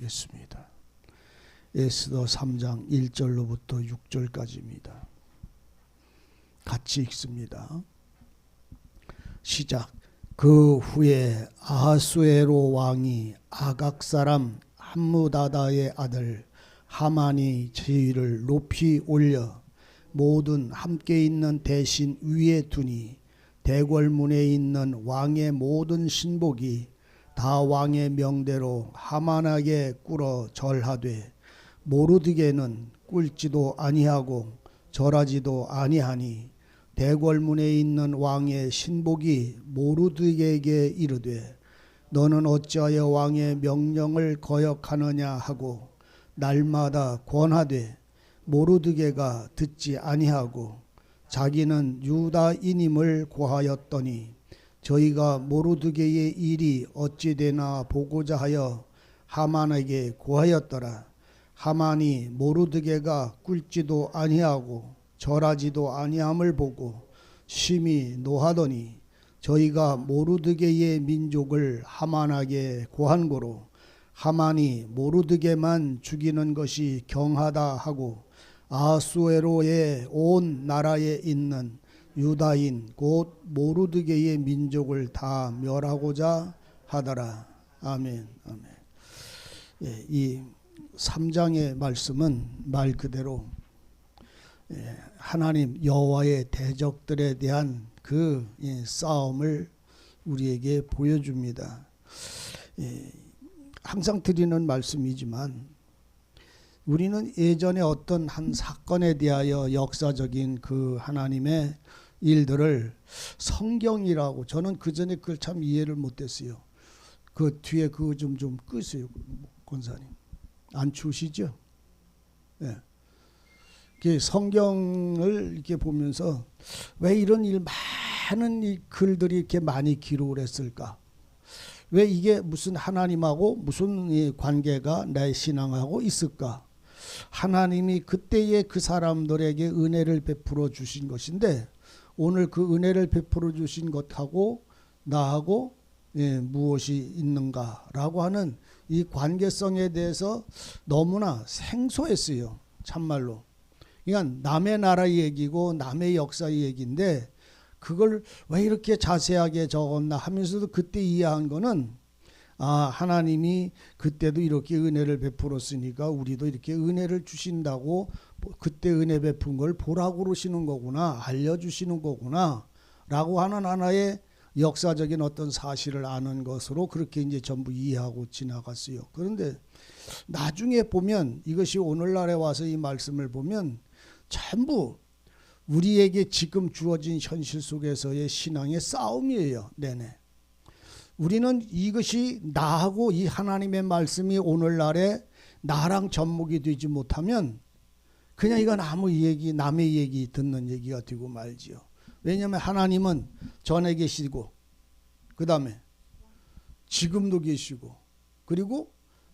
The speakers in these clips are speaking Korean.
하겠습니다. 에스더 3장 1절로부터 6절까지입니다. 같이 읽습니다. 시작. 그 후에 아하수에로 왕이 아각 사람 함무다다의 아들 하만이 지위를 높이 올려 모든 함께 있는 대신 위에 두니 대궐문에 있는 왕의 모든 신복이 다 왕의 명대로 하만에게 꿇어 절하되 모르드게는 꿇지도 아니하고 절하지도 아니하니 대궐문에 있는 왕의 신복이 모르드게에게 이르되 너는 어찌하여 왕의 명령을 거역하느냐 하고 날마다 권하되 모르드게가 듣지 아니하고 자기는 유다인임을 고하였더니 저희가 모르드게의 일이 어찌 되나 보고자 하여 하만에게 고하였더라. 하만이 모르드게가 꿇지도 아니하고 절하지도 아니함을 보고 심히 노하더니 저희가 모르드게의 민족을 하만에게 고한 고로 하만이 모르드게만 죽이는 것이 경하다 하고 아하수에로의 온 나라에 있는 유다인 곧 모르드게의 민족을 다 멸하고자 하더라. 아멘. 아멘. 예, 이 3장의 말씀은 말 그대로 하나님 여호와의 대적들에 대한 그 싸움을 우리에게 보여줍니다. 항상 드리는 말씀이지만 우리는 예전에 어떤 한 사건에 대하여 역사적인 그 하나님의 일들을 성경이라고, 저는 그 전에 그걸 참 이해를 못했어요. 그 뒤에 그거 좀 끄세요, 권사님. 안 추우시죠? 예. 성경을 이렇게 보면서 왜 이런 많은 이 글들이 이렇게 많이 기록을 했을까? 왜 이게 무슨 하나님하고 무슨 관계가 내 신앙하고 있을까? 하나님이 그때의 그 사람들에게 은혜를 베풀어 주신 것인데 오늘 그 은혜를 베풀어 주신 것하고 나하고 무엇이 있는가라고 하는 이 관계성에 대해서 너무나 생소했어요. 참말로. 그러니까 남의 나라 얘기고 남의 역사 얘기인데 그걸 왜 이렇게 자세하게 적었나 하면서도 그때 이해한 거는 하나님이 그때도 이렇게 은혜를 베풀었으니까 우리도 이렇게 은혜를 주신다고 그때 은혜 베푼 걸 보라고 그러시는 거구나, 알려주시는 거구나 라고 하는 하나의 역사적인 어떤 사실을 아는 것으로 그렇게 이제 전부 이해하고 지나갔어요. 그런데 나중에 보면 이것이 오늘날에 와서 이 말씀을 보면 전부 우리에게 지금 주어진 현실 속에서의 신앙의 싸움이에요. 네네. 우리는 이것이 나하고 이 하나님의 말씀이 오늘날에 나랑 접목이 되지 못하면 그냥 이건 아무 얘기, 남의 얘기 듣는 얘기가 되고 말지요. 왜냐하면 하나님은 전에 계시고 그 다음에 지금도 계시고 그리고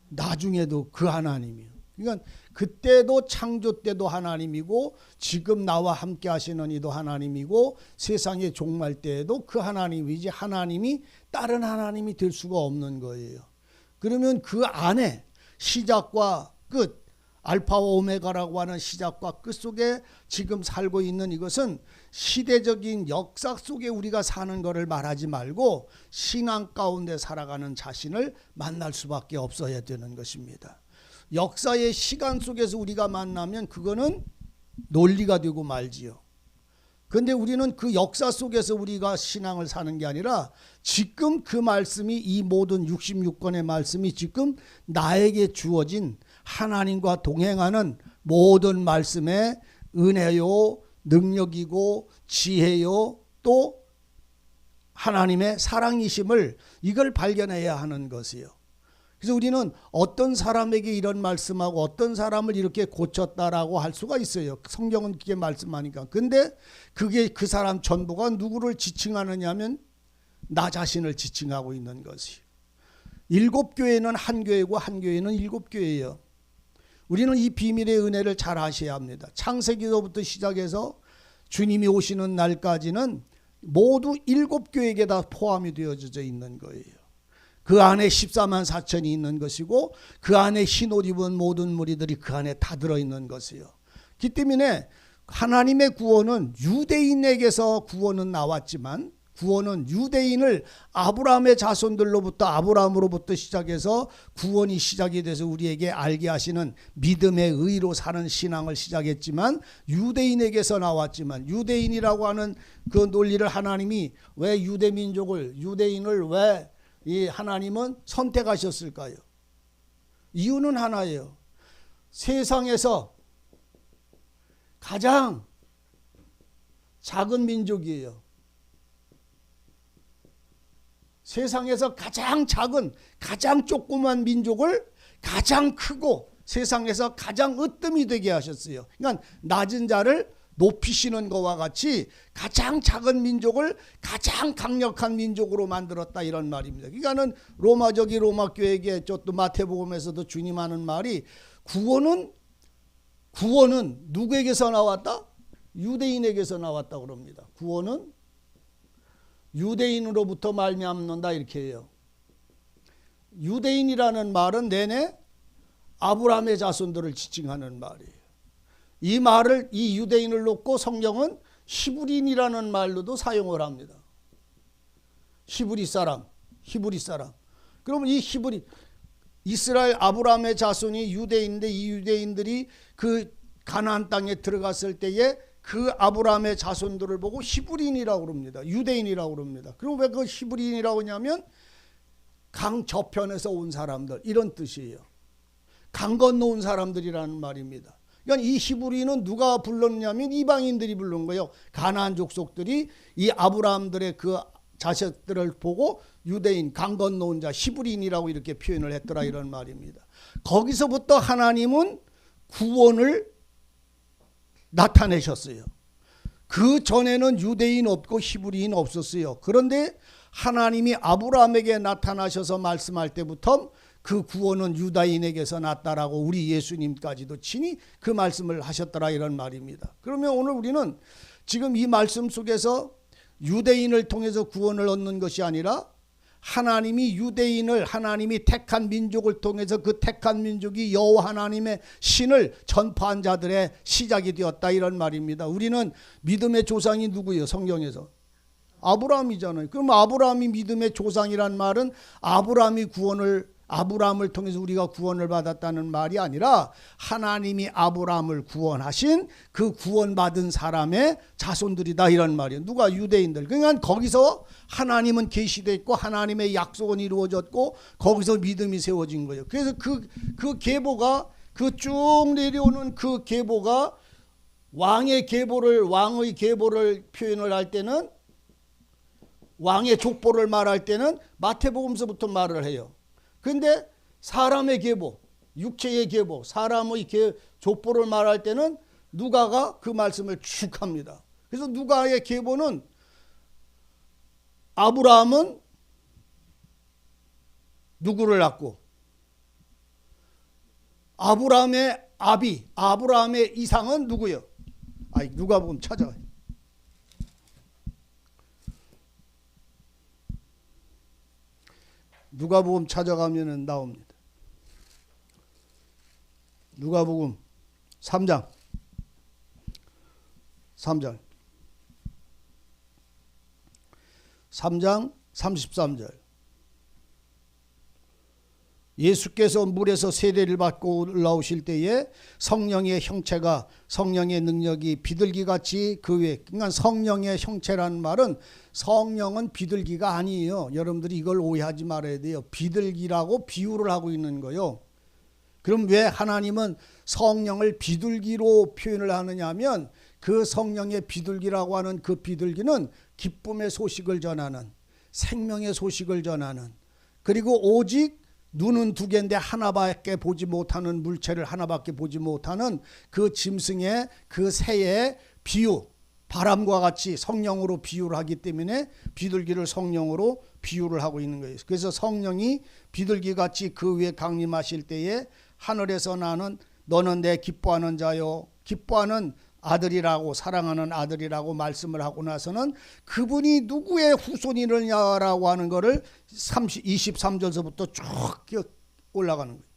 나중에도 그 하나님이요. 그러니까 그때도 창조 때도 하나님이고 지금 나와 함께 하시는 이도 하나님이고 세상의 종말 때에도 그 하나님이지 하나님이 다른 하나님이 될 수가 없는 거예요. 그러면 그 안에 시작과 끝, 알파와 오메가라고 하는 시작과 끝 속에 지금 살고 있는 이것은 시대적인 역사 속에 우리가 사는 것을 말하지 말고 신앙 가운데 살아가는 자신을 만날 수밖에 없어야 되는 것입니다. 역사의 시간 속에서 우리가 만나면 그거는 논리가 되고 말지요. 그런데 우리는 그 역사 속에서 우리가 신앙을 사는 게 아니라 지금 그 말씀이 이 모든 66권의 말씀이 지금 나에게 주어진 하나님과 동행하는 모든 말씀의 은혜요, 능력이고 지혜요, 또 하나님의 사랑이심을 이걸 발견해야 하는 것이에요. 그래서 우리는 어떤 사람에게 이런 말씀하고 어떤 사람을 이렇게 고쳤다라고 할 수가 있어요. 성경은 그게 말씀하니까. 근데 그게 그 사람 전부가 누구를 지칭하느냐 하면 나 자신을 지칭하고 있는 것이에요. 7교회는 한 교회고 한 교회는 7교회예요. 우리는 이 비밀의 은혜를 잘 아셔야 합니다. 창세기로부터 시작해서 주님이 오시는 날까지는 모두 7교회에게 다 포함이 되어져 있는 거예요. 그 안에 14만 4천이 있는 것이고 그 안에 흰옷 입은 모든 무리들이 그 안에 다 들어있는 것이요. 그 때문에 하나님의 구원은 유대인에게서 구원은 나왔지만 구원은 유대인을 아브라함의 자손들로부터 아브라함으로부터 시작해서 구원이 시작이 돼서 우리에게 알게 하시는 믿음의 의로 사는 신앙을 시작했지만 유대인에게서 나왔지만 유대인이라고 하는 그 논리를 하나님이 왜 유대인을 왜 이 하나님은 선택하셨을까요? 이유는 하나예요. 세상에서 가장 작은 민족이에요. 세상에서 가장 작은 가장 조그만 민족을 가장 크고 세상에서 가장 으뜸이 되게 하셨어요. 그러니까 낮은 자를 높이시는 것과 같이 가장 작은 민족을 가장 강력한 민족으로 만들었다 이런 말입니다. 그러니까는 로마적이 로마 교회에게 또 마태복음에서도 주님 하는 말이 구원은 누구에게서 나왔다? 유대인에게서 나왔다 그럽니다. 구원은 유대인으로부터 말미암는다 이렇게 해요. 유대인이라는 말은 내내 아브라함의 자손들을 지칭하는 말이에요. 이 말을 이 유대인을 놓고 성경은 히브리인이라는 말로도 사용을 합니다. 히브리 사람. 그러면 이 이스라엘 아브라함의 자손이 유대인인데 이 유대인들이 그 가나안 땅에 들어갔을 때에 그 아브라함의 자손들을 보고 히브리인이라고 그럽니다. 유대인이라고 그럽니다. 그럼 왜 그 히브리인이라고 하냐면 강 저편에서 온 사람들 이런 뜻이에요. 강 건너온 사람들이라는 말입니다. 그러니까 이 히브리인은 누가 불렀냐면 이방인들이 부른 거예요. 가나안 족속들이 이 아브라함들의 그 자식들을 보고 유대인, 강 건너온 자, 히브리인이라고 이렇게 표현을 했더라 이런 말입니다. 거기서부터 하나님은 구원을 나타내셨어요. 그 전에는 유대인 없고 히브리인 없었어요. 그런데 하나님이 아브라함에게 나타나셔서 말씀할 때부터 그 구원은 유다인에게서 났다라고 우리 예수님까지도 친히 그 말씀을 하셨더라 이런 말입니다. 그러면 오늘 우리는 지금 이 말씀 속에서 유대인을 통해서 구원을 얻는 것이 아니라 하나님이 유대인을 하나님이 택한 민족을 통해서 그 택한 민족이 여호와 하나님의 신을 전파한 자들의 시작이 되었다 이런 말입니다. 우리는 믿음의 조상이 누구예요? 성경에서 아브라함이잖아요. 그럼 아브라함이 믿음의 조상이란 말은 아브라함을 통해서 우리가 구원을 받았다는 말이 아니라 하나님이 아브라함을 구원하신 그 구원받은 사람의 자손들이다 이런 말이에요. 누가? 유대인들. 그러니까 거기서 하나님은 계시됐고 하나님의 약속은 이루어졌고 거기서 믿음이 세워진 거예요. 그래서 그 계보가 그 쭉 내려오는 그 계보가 왕의 계보를 표현을 할 때는 왕의 족보를 말할 때는 마태복음서부터 말을 해요. 그런데 사람의 계보, 육체의 계보, 사람의 족보를 말할 때는 누가가 그 말씀을 쭉 합니다. 그래서 누가의 계보는 아브라함은 누구를 낳고 아브라함의 아브라함의 이상은 누구예요? 누가복음 찾아와요. 누가복음 찾아가면 나옵니다. 누가복음 3장 33절 예수께서 물에서 세례를 받고 올라오실 때에 성령의 형체가 성령의 능력이 비둘기같이 그 위에 그러니까 성령의 형체라는 말은 성령은 비둘기가 아니에요. 여러분들이 이걸 오해하지 말아야 돼요. 비둘기라고 비유를 하고 있는 거예요. 그럼 왜 하나님은 성령을 비둘기로 표현을 하느냐 하면 그 성령의 비둘기라고 하는 그 비둘기는 기쁨의 소식을 전하는 생명의 소식을 전하는 그리고 오직 눈은 두 개인데 하나밖에 보지 못하는 물체를 하나밖에 보지 못하는 그 짐승의 그 새의 비유 바람과 같이 성령으로 비유를 하기 때문에 비둘기를 성령으로 비유를 하고 있는 거예요. 그래서 성령이 비둘기같이 그 위에 강림하실 때에 하늘에서 나는 너는 내 기뻐하는 자요 기뻐하는 아들이라고 사랑하는 아들이라고 말씀을 하고 나서는 그분이 누구의 후손이느냐라고 하는 것을 23절서부터 쭉 올라가는 거예요.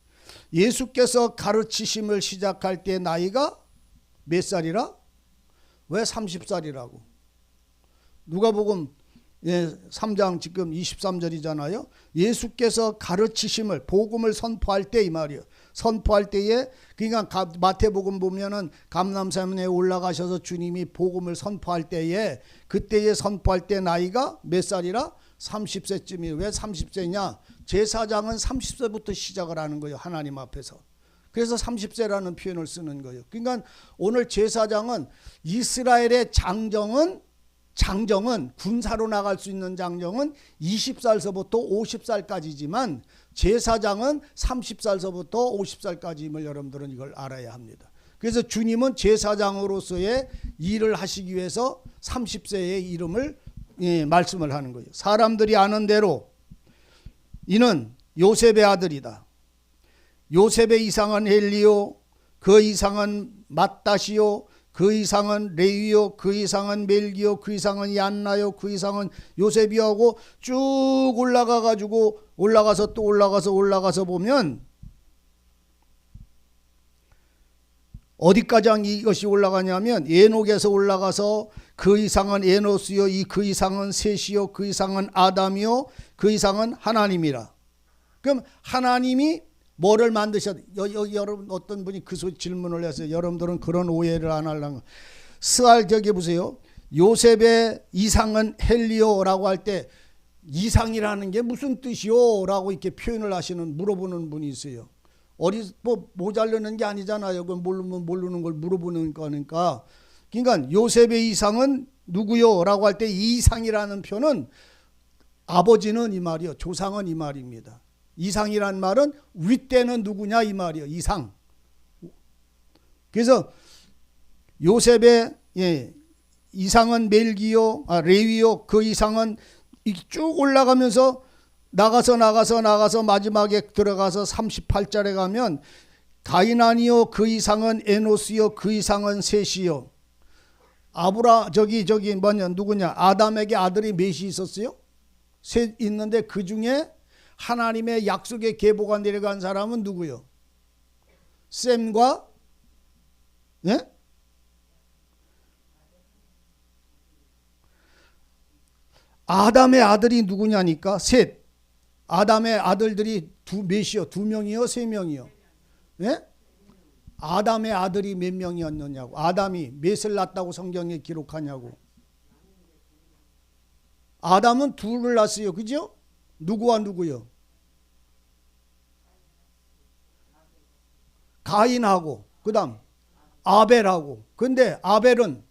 예수께서 가르치심을 시작할 때 나이가 몇 살이라? 왜 30살이라고? 누가복음 3장 지금 23절이잖아요. 예수께서 가르치심을 복음을 선포할 때 이 말이에요. 선포할 때에 그러니까 마태복음 보면은 감람산에 올라가셔서 주님이 복음을 선포할 때에 그때에 선포할 때 나이가 몇 살이라? 30세쯤이에요. 왜 30세냐? 제사장은 30세부터 시작을 하는 거예요. 하나님 앞에서. 그래서 30세라는 표현을 쓰는 거예요. 그러니까 오늘 제사장은 이스라엘의 장정은 군사로 나갈 수 있는 장정은 20살서부터 50살까지지만 제사장은 30살서부터 50살까지임을 여러분들은 이걸 알아야 합니다. 그래서 주님은 제사장으로서의 일을 하시기 위해서 30세의 이름을 말씀을 하는 거예요. 사람들이 아는 대로 이는 요셉의 아들이다. 요셉의 이상은 헬리요, 그 이상은 맏다시요, 그 이상은 레위요, 그 이상은 멜기요, 그 이상은 얀나요, 그 이상은 요셉이요 하고 쭉 올라가서 또 올라가서 보면 어디까지 이것이 올라가냐면 에녹에서 올라가서 그 이상은 에노스요, 그 이상은 셋이요, 그 이상은 아담이요, 그 이상은 하나님이라. 그럼 하나님이 뭐를 여러분 어떤 분이 그 질문을 해서 여러분들은 그런 오해를 안 하려고 스알 저기 보세요. 요셉의 이상은 헬리오라고 할 때 이상이라는 게 무슨 뜻이요? 라고 이렇게 표현을 하시는 물어보는 분이 있어요. 모자르는 게 아니잖아요. 그 모르는 걸 물어보는 거니까. 그러니까 요셉의 이상은 누구요? 라고 할 때 이상이라는 표현은 아버지는 이 말이요. 조상은 이 말입니다. 이상이란 말은 윗대는 누구냐 이 말이요. 이상. 그래서 요셉의 이상은 멜기요, 레위요, 그 이상은 쭉 올라가면서 나가서 마지막에 들어가서 38절에 가면 가이난이요, 그 이상은 에노스요, 그 이상은 셋이요. 누구냐? 아담에게 아들이 몇이 있었어요? 셋 있는데 그 중에 하나님의 약속의 계보가 내려간 사람은 누구요? 셈과 아담의 아들이 누구냐니까 셋. 아담의 아들들이 몇이요? 2명이요? 3명이요? 아담의 아들이 몇 명이었느냐고. 아담이 몇을 낳았다고 성경에 기록하냐고. 아담은 2를 낳았어요. 그죠? 누구와 누구요? 가인하고 그 다음 아벨하고. 근데 아벨은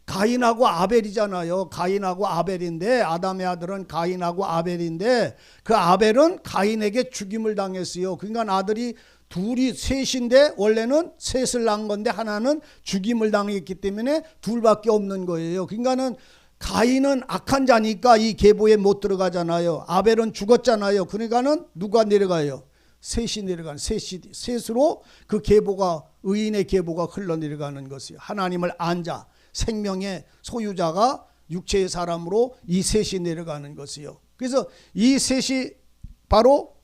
가인하고 아벨이잖아요. 가인하고 아벨인데 아담의 아들은 가인하고 아벨인데 그 아벨은 가인에게 죽임을 당했어요. 그러니까 아들이 셋인데 원래는 셋을 낳은 건데 하나는 죽임을 당했기 때문에 2밖에 없는 거예요. 그러니까는 가인은 악한 자니까 이 계보에 못 들어가잖아요. 아벨은 죽었잖아요. 그러니까는 누가 내려가요? 셋이 내려가는 셋으로 그 계보가 의인의 계보가 흘러내려가는 것이에요. 하나님을 안 자, 생명의 소유자가 육체의 사람으로 이 셋이 내려가는 것이요. 그래서 이 셋이 바로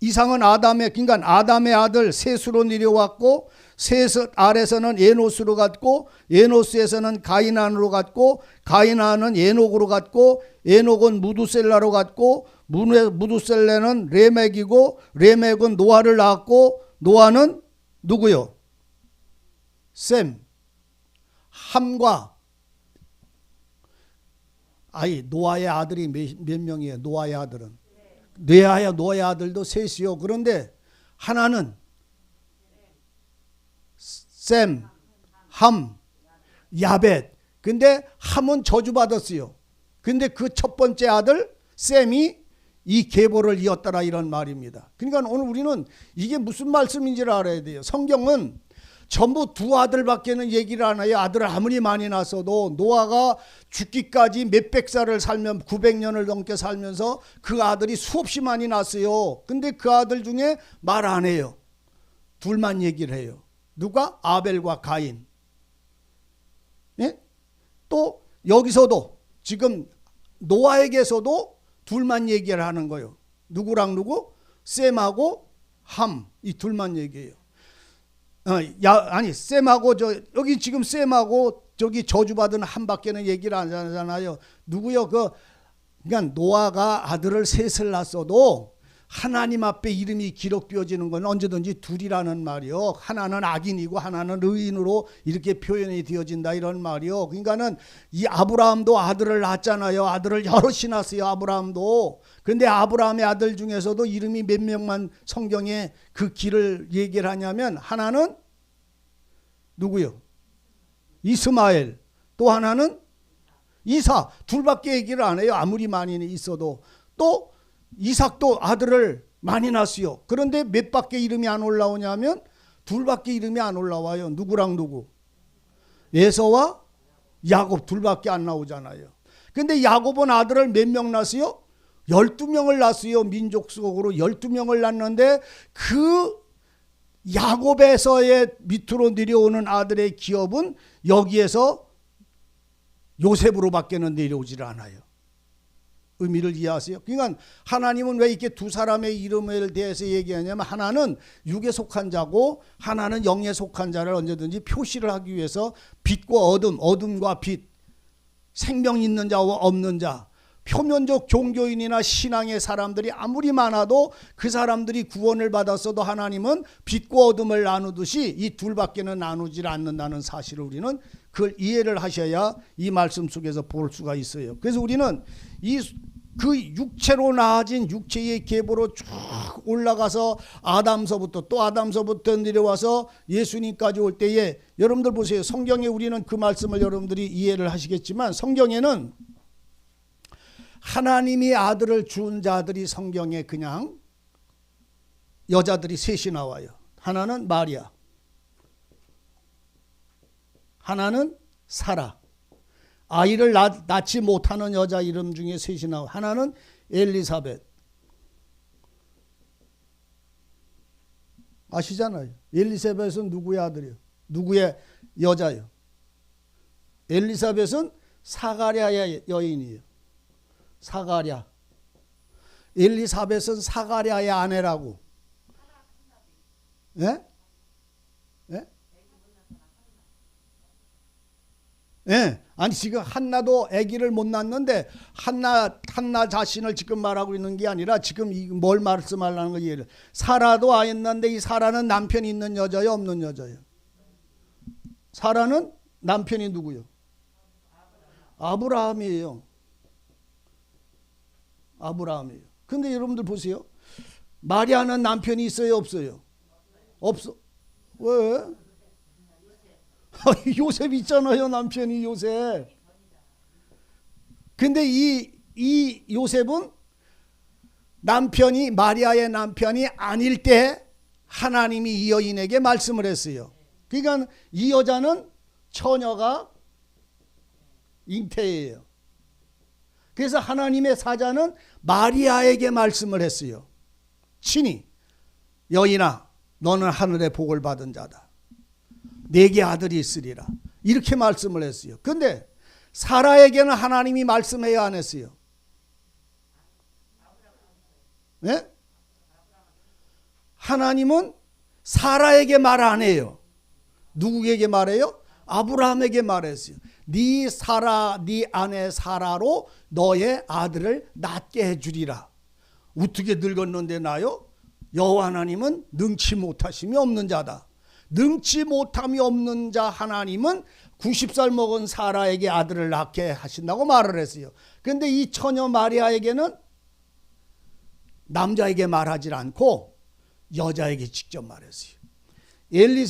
이상은 그러니까 아담의 아들 셋으로 내려왔고 셋 아래서는 에노스로 갔고 에노스에서는 가이난으로 갔고 가이난은 에녹으로 갔고 에녹은 무두셀라로 갔고 무두셀레는 레멕이고 레멕은 노아를 낳았고 노아는 누구요? 셈, 함과 노아의 아들이 몇 명이에요? 노아의 아들은 노아의 아들도 셋이요. 그런데 하나는 셈, 함, 야벳. 근데 함은 저주받았어요. 근데 그 첫 번째 아들 셈이 이 계보를 이었더라 이런 말입니다. 그러니까 오늘 우리는 이게 무슨 말씀인지를 알아야 돼요. 성경은 전부 2 아들밖에는 얘기를 안 해요. 아들을 아무리 많이 낳았어도 노아가 죽기까지 몇백 살을 살면 900년을 넘게 살면서 그 아들이 수없이 많이 낳았어요. 근데 그 아들 중에 말 안 해요. 2만 얘기를 해요. 누가? 아벨과 가인. 예? 또 여기서도 지금 노아에게서도 둘만 얘기를 하는 거예요. 누구랑 누구? 셈하고 함, 이 둘만 얘기해요. 아니 셈하고 여기 지금 셈하고 저기 저주받은 함밖에는 얘기를 안 하잖아요. 누구요? 그러니까 노아가 아들을 셋을 낳았어도 하나님 앞에 이름이 기록되어지는 건 언제든지 둘이라는 말이요. 하나는 악인이고 하나는 의인으로 이렇게 표현이 되어진다 이런 말이요. 그러니까는 이 아브라함도 아들을 낳았잖아요. 아들을 여럿이 낳았어요. 아브라함도. 그런데 아브라함의 아들 중에서도 이름이 몇 명만 성경에 그 길을 얘기를 하냐면 하나는 누구요? 이스마엘. 또 하나는 이삭. 둘밖에 얘기를 안 해요. 아무리 많이 있어도. 또 이삭도 아들을 많이 낳았어요. 그런데 몇 밖에 이름이 안 올라오냐면 둘밖에 이름이 안 올라와요. 누구랑 누구? 에서와 야곱 둘밖에 안 나오잖아요. 근데 야곱은 아들을 몇 명 낳았어요? 12명을 낳았어요. 민족 속으로 12명을 낳았는데 그 야곱에서의 밑으로 내려오는 아들의 기업은 여기에서 요셉으로 밖에는 내려오질 않아요. 의미를 이해하세요? 그러니까 하나님은 왜 이렇게 두 사람의 이름에 대해서 얘기하냐면 하나는 육에 속한 자고 하나는 영에 속한 자를 언제든지 표시를 하기 위해서 빛과 어둠, 어둠과 빛, 생명 있는 자와 없는 자, 표면적 종교인이나 신앙의 사람들이 아무리 많아도 그 사람들이 구원을 받았어도 하나님은 빛과 어둠을 나누듯이 이 둘밖에는 나누질 않는다는 사실을 우리는 그걸 이해를 하셔야 이 말씀 속에서 볼 수가 있어요. 그래서 우리는 그 육체로 나아진 육체의 계보로 쭉 올라가서 아담서부터 또 아담서부터 내려와서 예수님까지 올 때에 여러분들 보세요. 성경에 우리는 그 말씀을 여러분들이 이해를 하시겠지만 성경에는 하나님이 아들을 준 자들이 성경에 그냥 여자들이 셋이 나와요. 하나는 마리아, 하나는 사라. 아이를 낳지 못하는 여자 이름 중에 셋이 나와요. 하나는 엘리사벳. 아시잖아요. 엘리사벳은 누구의 아들이에요? 누구의 여자예요? 엘리사벳은 사가랴의 여인이에요. 사가랴. 엘리사벳은 사가랴의 아내라고. 예? 예? 예. 아니 지금 한나도 아기를 못 낳는데 한나 자신을 지금 말하고 있는 게 아니라 지금 뭘 말씀하려는 거예요. 사라도 아이 낳는데 이 사라는 남편이 있는 여자예요, 없는 여자예요? 사라는 남편이 누구요? 아브라함이에요. 아브라함이에요. 근데 여러분들 보세요. 마리아는 남편이 있어요, 없어요? 없어. 왜? 요셉 있잖아요. 남편이 요셉. 근데 이 요셉은 남편이 마리아의 남편이 아닐 때 하나님이 이 여인에게 말씀을 했어요. 그러니까 이 여자는 처녀가 잉태예요. 그래서 하나님의 사자는 마리아에게 말씀을 했어요. 친히 여인아 너는 하늘의 복을 받은 자다. 내게 아들이 있으리라. 이렇게 말씀을 했어요. 그런데 사라에게는 하나님이 말씀해야 안 했어요. 네? 하나님은 사라에게 말 안 해요. 누구에게 말해요? 아브라함에게 말했어요. 네 사라, 네 아내 사라로 너의 아들을 낳게 해주리라. 어떻게 늙었는데 나요? 여호와 하나님은 능치 못하심이 없는 자다. 능치 못함이 없는 자 하나님은 90살 먹은 사라에게 아들을 낳게 하신다고 말을 했어요. 그런데 이 처녀 마리아에게는 남자에게 말하지 않고 여자에게 직접 말했어요.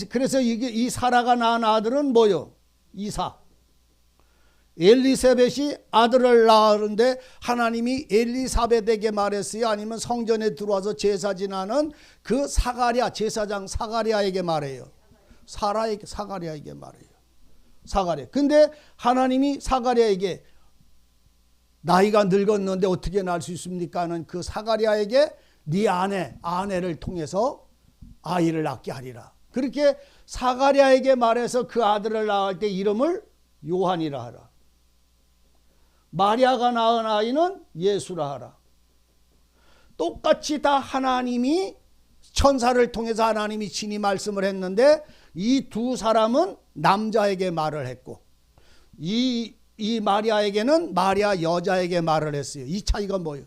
그래서 이 사라가 낳은 아들은 뭐요? 이삭. 엘리사벳이 아들을 낳았는데 하나님이 엘리사벳에게 말했어요? 아니면 성전에 들어와서 제사 지나는 그 사가랴 제사장 사가랴에게 말해요? 사가랴에게 말해요. 사가랴. 근데 하나님이 사가랴에게 나이가 늙었는데 어떻게 낳을 수 있습니까? 하는 그 사가랴에게 네 아내를 통해서 아이를 낳게 하리라. 그렇게 사가랴에게 말해서 그 아들을 낳을 때 이름을 요한이라 하라. 마리아가 낳은 아이는 예수라 하라. 똑같이 다 하나님이 천사를 통해서 하나님이 친히 말씀을 했는데 이 두 사람은 남자에게 말을 했고 이 마리아에게는 마리아 여자에게 말을 했어요. 이 차이가 뭐예요?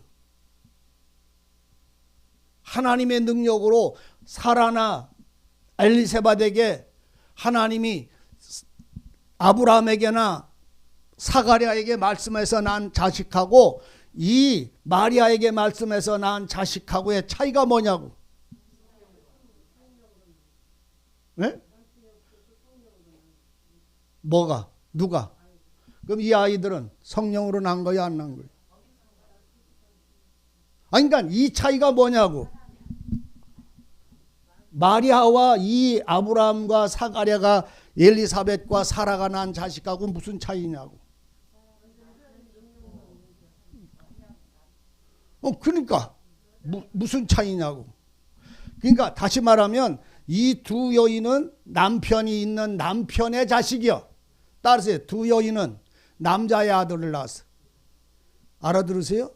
하나님의 능력으로 사라나 엘리세밧에게 하나님이 아브라함에게나 사가랴에게 말씀해서 난 자식하고 이 마리아에게 말씀해서 난 자식하고의 차이가 뭐냐고. 네? 뭐가? 누가? 그럼 이 아이들은 성령으로 난 거야, 안 난 거야? 아니, 그러니까 이 차이가 뭐냐고. 마리아와 이 아브라함과 사가랴가 엘리사벳과 사라가 난 자식하고 무슨 차이냐고. 그러니까 무슨 차이냐고. 그러니까 다시 말하면 이 두 여인은 남편이 있는 남편의 자식이요. 따라서 두 여인은 남자의 아들을 낳았어. 알아들으세요?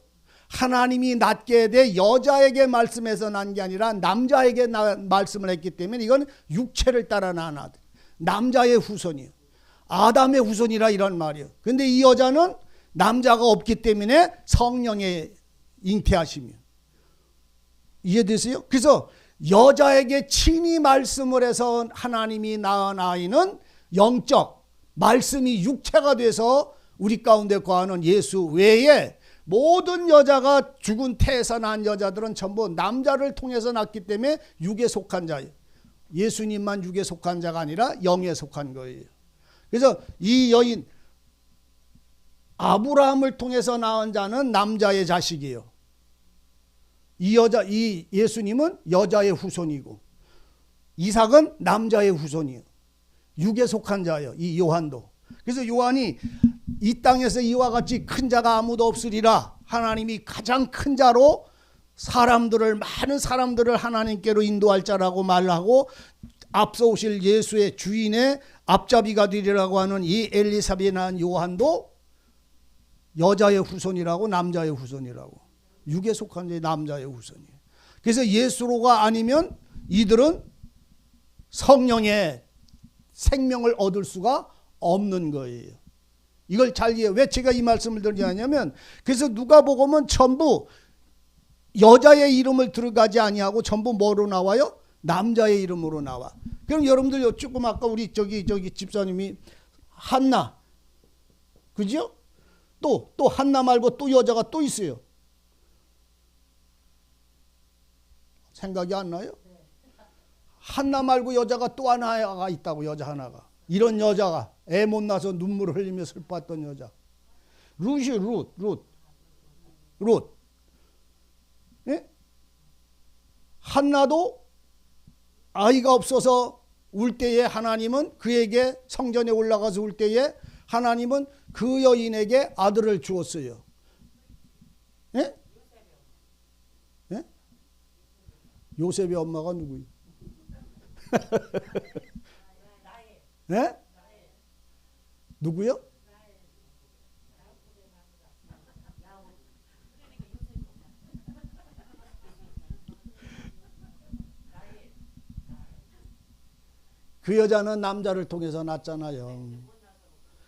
하나님이 낳게 돼 여자에게 말씀해서 난 게 아니라 남자에게 말씀을 했기 때문에 이건 육체를 따라 낳은 아들. 남자의 후손이요. 아담의 후손이라 이런 말이요. 근데 이 여자는 남자가 없기 때문에 성령의 잉태하심이요. 이해되세요? 그래서 여자에게 친히 말씀을 해서 하나님이 낳은 아이는 영적 말씀이 육체가 돼서 우리 가운데 거하는 예수 외에 모든 여자가 죽은 태에서 난 여자들은 전부 남자를 통해서 낳기 때문에 육에 속한 자예요. 예수님만 육에 속한 자가 아니라 영에 속한 거예요. 그래서 이 여인 아브라함을 통해서 낳은 자는 남자의 자식이에요. 이 예수님은 여자의 후손이고 이삭은 남자의 후손이에요. 육에 속한 자예요. 이 요한도. 그래서 요한이 이 땅에서 이와 같이 큰 자가 아무도 없으리라. 하나님이 가장 큰 자로 많은 사람들을 하나님께로 인도할 자라고 말하고 앞서 오실 예수의 주인의 앞잡이가 되리라고 하는 이 엘리사벳이 낳은 요한도 여자의 후손이라고 남자의 후손이라고. 육에 속한 자의 남자의 후손이에요. 그래서 예수로가 아니면 이들은 성령의 생명을 얻을 수가 없는 거예요. 이걸 잘 이해해. 왜 제가 이 말씀을 드리냐면 그래서 누가복음은 전부 여자의 이름을 들어가지 아니하고 전부 뭐로 나와요? 남자의 이름으로 나와. 그럼 여러분들 조금 아까 우리 저기 집사님이 한나, 그죠? 또 한나 말고 또 여자가 또 있어요. 생각이 안 나요? 한나 말고 여자가 또 하나가 있다고. 여자 하나가. 이런 여자가 애 못 낳아서 눈물을 흘리며 슬펐던 여자. 룻이 룻. 예? 한나도 아이가 없어서 울 때에 하나님은 그에게 성전에 올라가서 울 때에 하나님은 그 여인에게 아들을 주었어요. 예? 예? 요셉의 엄마가 누구예요? 예? 누구요? 그 여자는 남자를 통해서 낳았잖아요.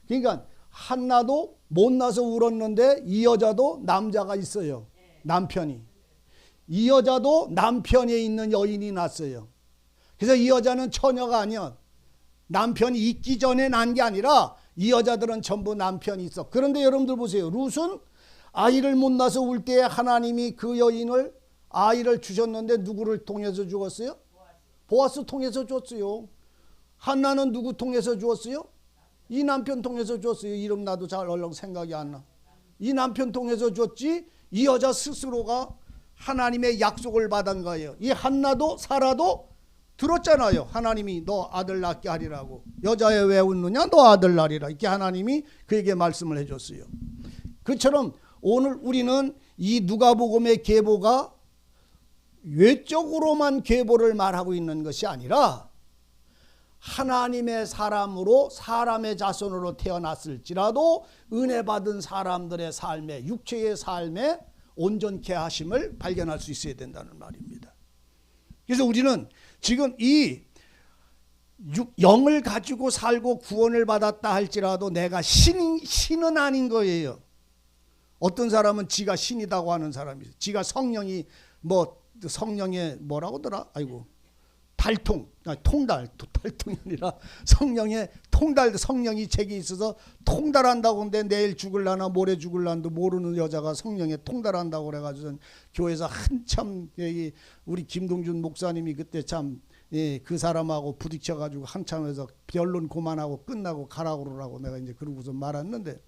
그러니까 한나도 못 나서 울었는데 이 여자도 남자가 있어요. 남편이. 이 여자도 남편에 있는 여인이 낳았어요. 그래서 이 여자는 처녀가 아니야. 남편이 있기 전에 난 게 아니라 이 여자들은 전부 남편이 있어. 그런데 여러분들 보세요. 룻은 아이를 못 낳아서 울 때에 하나님이 그 여인을 아이를 주셨는데 누구를 통해서 주었어요? 보아스 통해서 줬어요. 한나는 누구 통해서 주었어요? 이 남편 통해서 줬어요. 이름 나도 잘 얼른 생각이 안 나. 이 남편 통해서 줬지 이 여자 스스로가 하나님의 약속을 받은 거예요. 이 한나도 사라도 들었잖아요. 하나님이 너 아들 낳게 하리라고. 여자애 왜 웃느냐? 너 아들 낳으리라. 이렇게 하나님이 그에게 말씀을 해줬어요. 그처럼 오늘 우리는 이 누가복음의 계보가 외적으로만 계보를 말하고 있는 것이 아니라 하나님의 사람으로 사람의 자손으로 태어났을지라도 은혜 받은 사람들의 삶에 육체의 삶에 온전케 하심을 발견할 수 있어야 된다는 말입니다. 그래서 우리는 지금 이 영을 가지고 살고 구원을 받았다 할지라도 내가 신은 아닌 거예요. 어떤 사람은 지가 신이라고 하는 사람이 있어요. 지가 성령이 성령의 뭐라고더라? 아이고 달통이 아니라 성령의 성령이 제게 있어서 통달한다고 하는데 내일 죽을라나 모레 죽을라도 모르는 여자가 성령에 통달한다고 그래가지고 교회에서 한참 우리 김동준 목사님이 그때 참 그 사람하고 부딪혀가지고 한참 해서 변론 그만하고 끝나고 가라고 그러라고 내가 이제 그러고서 말았는데,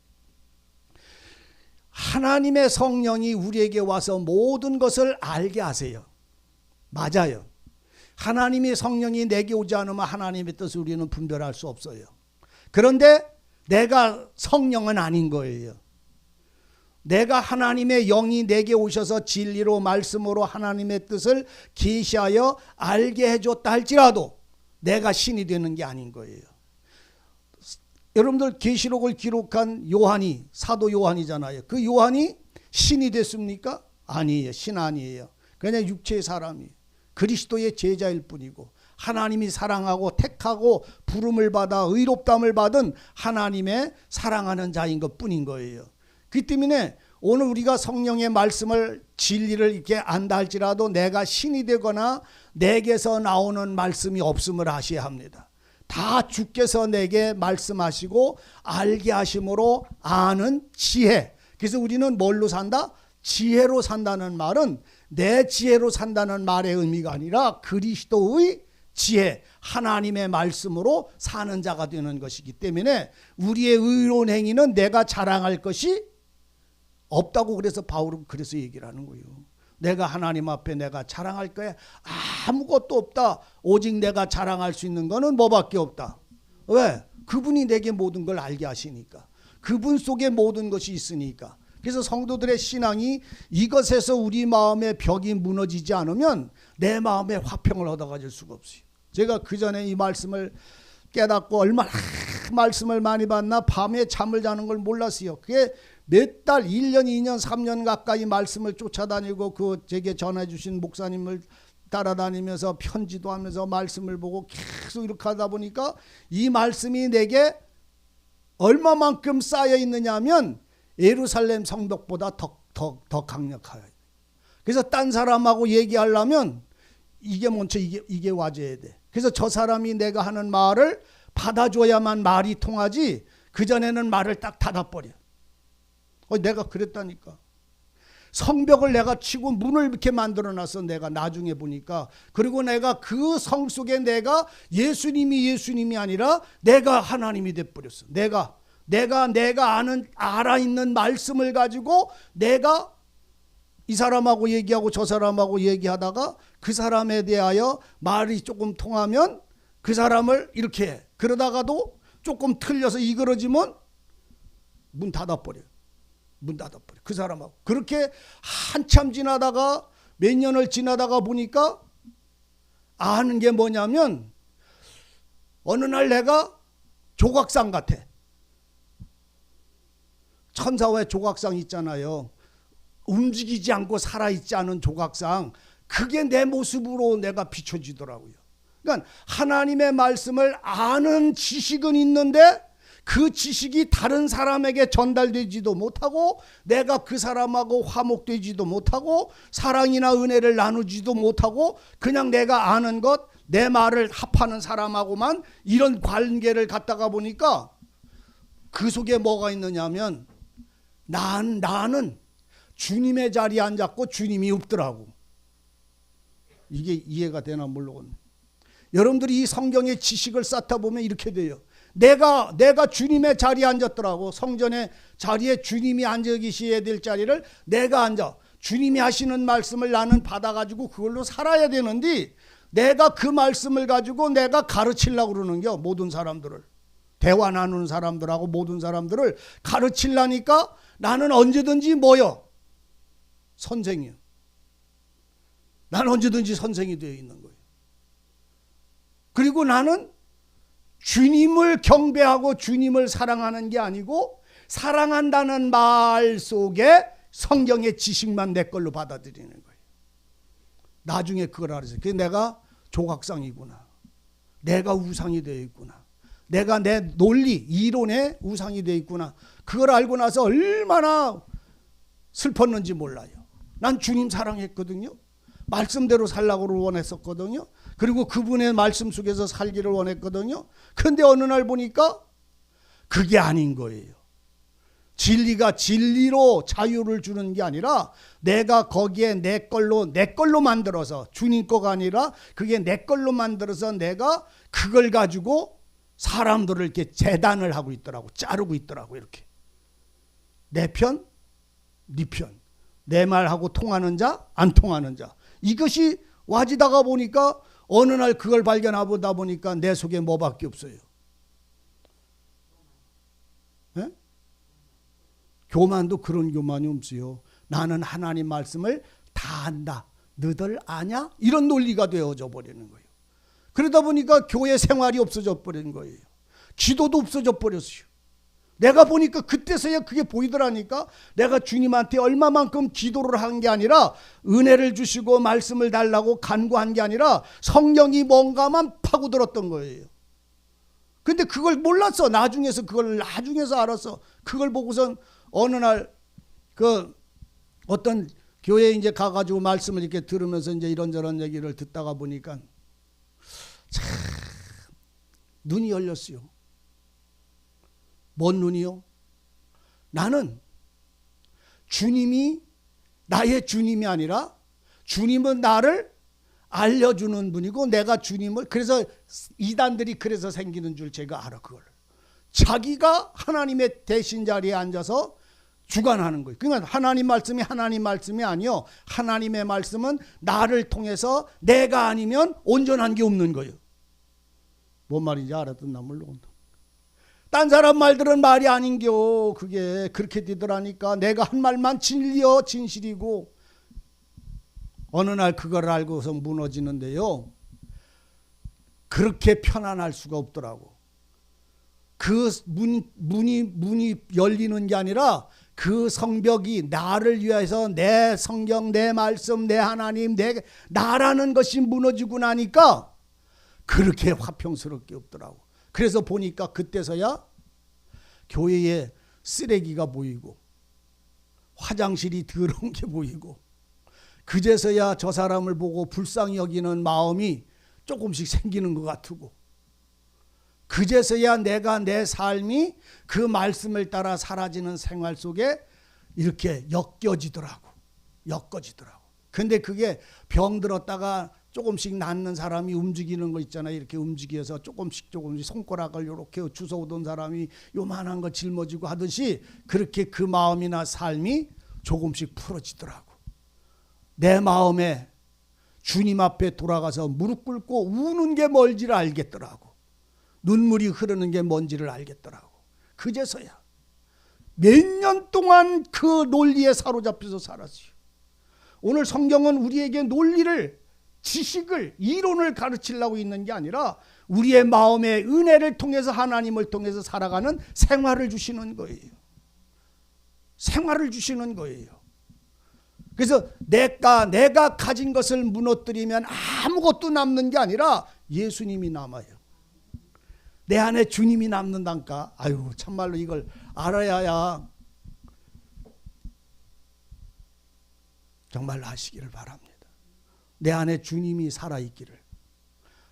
하나님의 성령이 우리에게 와서 모든 것을 알게 하세요. 맞아요. 하나님의 성령이 내게 오지 않으면 하나님의 뜻을 우리는 분별할 수 없어요. 그런데 내가 성령은 아닌 거예요. 내가 하나님의 영이 내게 오셔서 진리로 말씀으로 하나님의 뜻을 계시하여 알게 해줬다 할지라도 내가 신이 되는 게 아닌 거예요. 여러분들 계시록을 기록한 요한이 사도 요한이잖아요. 그 요한이 신이 됐습니까? 아니에요. 신 아니에요. 그냥 육체의 사람이에요. 그리스도의 제자일 뿐이고 하나님이 사랑하고 택하고 부름을 받아 의롭담을 받은 하나님의 사랑하는 자인 것 뿐인 거예요. 그 때문에 오늘 우리가 성령의 말씀을 진리를 이렇게 안다 할지라도 내가 신이 되거나 내게서 나오는 말씀이 없음을 아셔야 합니다. 다 주께서 내게 말씀하시고 알게 하심으로 아는 지혜. 그래서 우리는 뭘로 산다? 지혜로 산다는 말은 내 지혜로 산다는 말의 의미가 아니라 그리스도의 지혜, 하나님의 말씀으로 사는 자가 되는 것이기 때문에 우리의 의로운 행위는 내가 자랑할 것이 없다고 그래서 바울은 그래서 얘기를 하는 거예요. 내가 하나님 앞에 내가 자랑할 거야 아무것도 없다. 오직 내가 자랑할 수 있는 거는 뭐밖에 없다. 왜? 그분이 내게 모든 걸 알게 하시니까. 그분 속에 모든 것이 있으니까. 그래서 성도들의 신앙이 이것에서 우리 마음의 벽이 무너지지 않으면 내 마음에 화평을 얻어가질 수가 없어요. 제가 그 전에 이 말씀을 깨닫고 얼마나 말씀을 많이 받나 밤에 잠을 자는 걸 몰랐어요. 그게 몇 달, 1년, 2년, 3년 가까이 말씀을 쫓아다니고 제게 전해 주신 목사님을 따라다니면서 편지도 하면서 말씀을 보고 계속 이렇게 하다 보니까 이 말씀이 내게 얼마만큼 쌓여 있느냐 하면 예루살렘 성벽보다 더 강력해요. 그래서 딴 사람하고 얘기하려면 이게 먼저 이게 와줘야 돼. 그래서 저 사람이 내가 하는 말을 받아줘야만 말이 통하지 그전에는 말을 딱 닫아버려. 내가 그랬다니까. 성벽을 내가 치고 문을 이렇게 만들어놨어. 내가 나중에 보니까. 그리고 내가 그 성 속에 내가 예수님이 아니라 내가 하나님이 돼버렸어. 내가 알아 있는 말씀을 가지고 내가 이 사람하고 얘기하고 저 사람하고 얘기하다가 그 사람에 대하여 말이 조금 통하면 그 사람을 이렇게 해. 그러다가도 조금 틀려서 이그러지면 문 닫아버려. 그 사람하고. 그렇게 한참 지나다가 몇 년을 지나다가 보니까 아는 게 뭐냐면 어느 날 내가 조각상 같아. 천사의 조각상 있잖아요. 움직이지 않고 살아있지 않은 조각상. 그게 내 모습으로 내가 비춰지더라고요. 그러니까 하나님의 말씀을 아는 지식은 있는데 그 지식이 다른 사람에게 전달되지도 못하고 내가 그 사람하고 화목되지도 못하고 사랑이나 은혜를 나누지도 못하고 그냥 내가 아는 것, 내 말을 합하는 사람하고만 이런 관계를 갖다가 보니까 그 속에 뭐가 있느냐면 나는 주님의 자리에 앉았고 주님이 없더라고. 이게 이해가 되나 모르겠네. 여러분들이 이 성경의 지식을 쌓다 보면 이렇게 돼요. 내가 주님의 자리에 앉았더라고. 성전의 자리에 주님이 앉아 계셔야 될 자리를 내가 앉아. 주님이 하시는 말씀을 나는 받아가지고 그걸로 살아야 되는데 내가 그 말씀을 가지고 내가 가르치려고 그러는 겨. 모든 사람들을. 대화 나누는 사람들하고 모든 사람들을 가르치려니까 나는 언제든지 뭐요? 선생이요. 나는 언제든지 선생이 되어 있는 거예요. 그리고 나는 주님을 경배하고 주님을 사랑하는 게 아니고 사랑한다는 말 속에 성경의 지식만 내 걸로 받아들이는 거예요. 나중에 그걸 알았어요. 그게 내가 조각상이구나. 내가 우상이 되어 있구나. 내가 내 논리, 이론의 우상이 되어 있구나. 그걸 알고 나서 얼마나 슬펐는지 몰라요. 난 주님 사랑했거든요. 말씀대로 살라고 원했었거든요. 그리고 그분의 말씀 속에서 살기를 원했거든요. 그런데 어느 날 보니까 그게 아닌 거예요. 진리가 진리로 자유를 주는 게 아니라 내가 거기에 내 걸로 만들어서, 주님 거가 아니라 그게 내 걸로 만들어서 내가 그걸 가지고 사람들을 이렇게 재단을 하고 있더라고. 자르고 있더라고. 이렇게 내 편, 네 편, 내 말하고 통하는 자, 안 통하는 자. 이것이 와지다가 보니까 어느 날 그걸 발견하다 보니까 내 속에 뭐밖에 없어요. 네? 교만도 그런 교만이 없어요. 나는 하나님 말씀을 다 안다. 너들 아냐? 이런 논리가 되어져 버리는 거예요. 그러다 보니까 교회 생활이 없어져 버린 거예요. 기도도 없어져 버렸어요. 내가 보니까 그때서야 그게 보이더라니까. 내가 주님한테 얼마만큼 기도를 한 게 아니라 은혜를 주시고 말씀을 달라고 간구한 게 아니라 성령이 뭔가만 파고들었던 거예요. 근데 그걸 몰랐어. 그걸 나중에서 알았어. 그걸 보고선 어느 날 어떤 교회에 이제 가가지고 말씀을 이렇게 들으면서 이제 이런저런 얘기를 듣다가 보니까 참 눈이 열렸어요. 뭔 눈이요? 나는 주님이 나의 주님이 아니라 주님은 나를 알려주는 분이고 내가 주님을, 그래서 이단들이 그래서 생기는 줄 제가 알아. 그걸 자기가 하나님의 대신 자리에 앉아서 주관하는 거예요. 그러니까 하나님 말씀이 아니요. 하나님의 말씀은 나를 통해서 내가 아니면 온전한 게 없는 거예요. 뭔 말인지 알아듣나 물론. 딴 사람 말들은 말이 아닌겨. 그게 그렇게 되더라니까. 내가 한 말만 진리요 진실이고. 어느 날 그걸 알고서 무너지는데요. 그렇게 편안할 수가 없더라고. 그 문이 열리는 게 아니라 그 성벽이 나를 위해서 내 성경, 내 말씀, 내 하나님, 나라는 것이 무너지고 나니까 그렇게 화평스럽게 없더라고. 그래서 보니까 그때서야 교회에 쓰레기가 보이고 화장실이 더러운 게 보이고 그제서야 저 사람을 보고 불쌍히 여기는 마음이 조금씩 생기는 것 같고 그제서야 내가 내 삶이 그 말씀을 따라 사라지는 생활 속에 이렇게 엮여지더라고. 근데 그게 병 들었다가 조금씩 낫는 사람이 움직이는 거 있잖아요. 이렇게 움직여서 조금씩 손가락을 이렇게 주워오던 사람이 요만한 거 짊어지고 하듯이 그렇게 그 마음이나 삶이 조금씩 풀어지더라고. 내 마음에 주님 앞에 돌아가서 무릎 꿇고 우는 게 뭔지를 알겠더라고. 눈물이 흐르는 게 뭔지를 알겠더라고. 그제서야 몇 년 동안 그 논리에 사로잡혀서 살았어요. 오늘 성경은 우리에게 논리를, 지식을, 이론을 가르치려고 있는 게 아니라 우리의 마음의 은혜를 통해서 하나님을 통해서 살아가는 생활을 주시는 거예요. 생활을 주시는 거예요. 그래서 내가 가진 것을 무너뜨리면 아무것도 남는 게 아니라 예수님이 남아요. 내 안에 주님이 남는다니까. 아유, 참말로 이걸 알아야 정말 아시기를 바랍니다. 내 안에 주님이 살아있기를.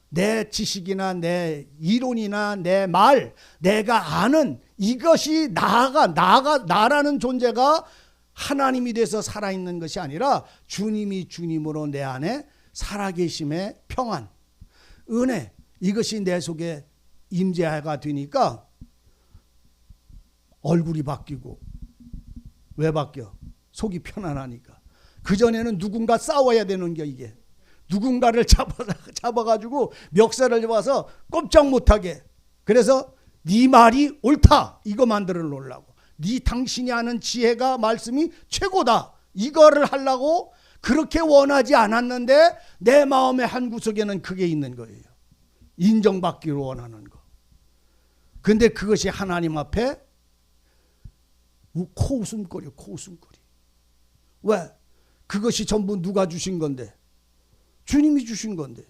내 지식이나 내 이론이나 내 말, 내가 아는 이것이 나라는 존재가 하나님이 돼서 살아있는 것이 아니라 주님이 주님으로 내 안에 살아계심의 평안, 은혜, 이것이 내 속에 임재가 되니까 얼굴이 바뀌고. 왜 바뀌어? 속이 편안하니까. 그전에는 누군가 싸워야 되는 게 이게. 누군가를 잡아가지고 멱살을 잡아서 꼼짝 못하게. 그래서 네 말이 옳다 이거 만들어 놓으려고. 당신이 아는 지혜가 말씀이 최고다 이거를 하려고 그렇게 원하지 않았는데 내 마음의 한 구석에는 그게 있는 거예요. 인정받기를 원하는 거. 근데 그것이 하나님 앞에 코웃음거려. 왜? 그것이 전부 누가 주신 건데? 주님이 주신 건데.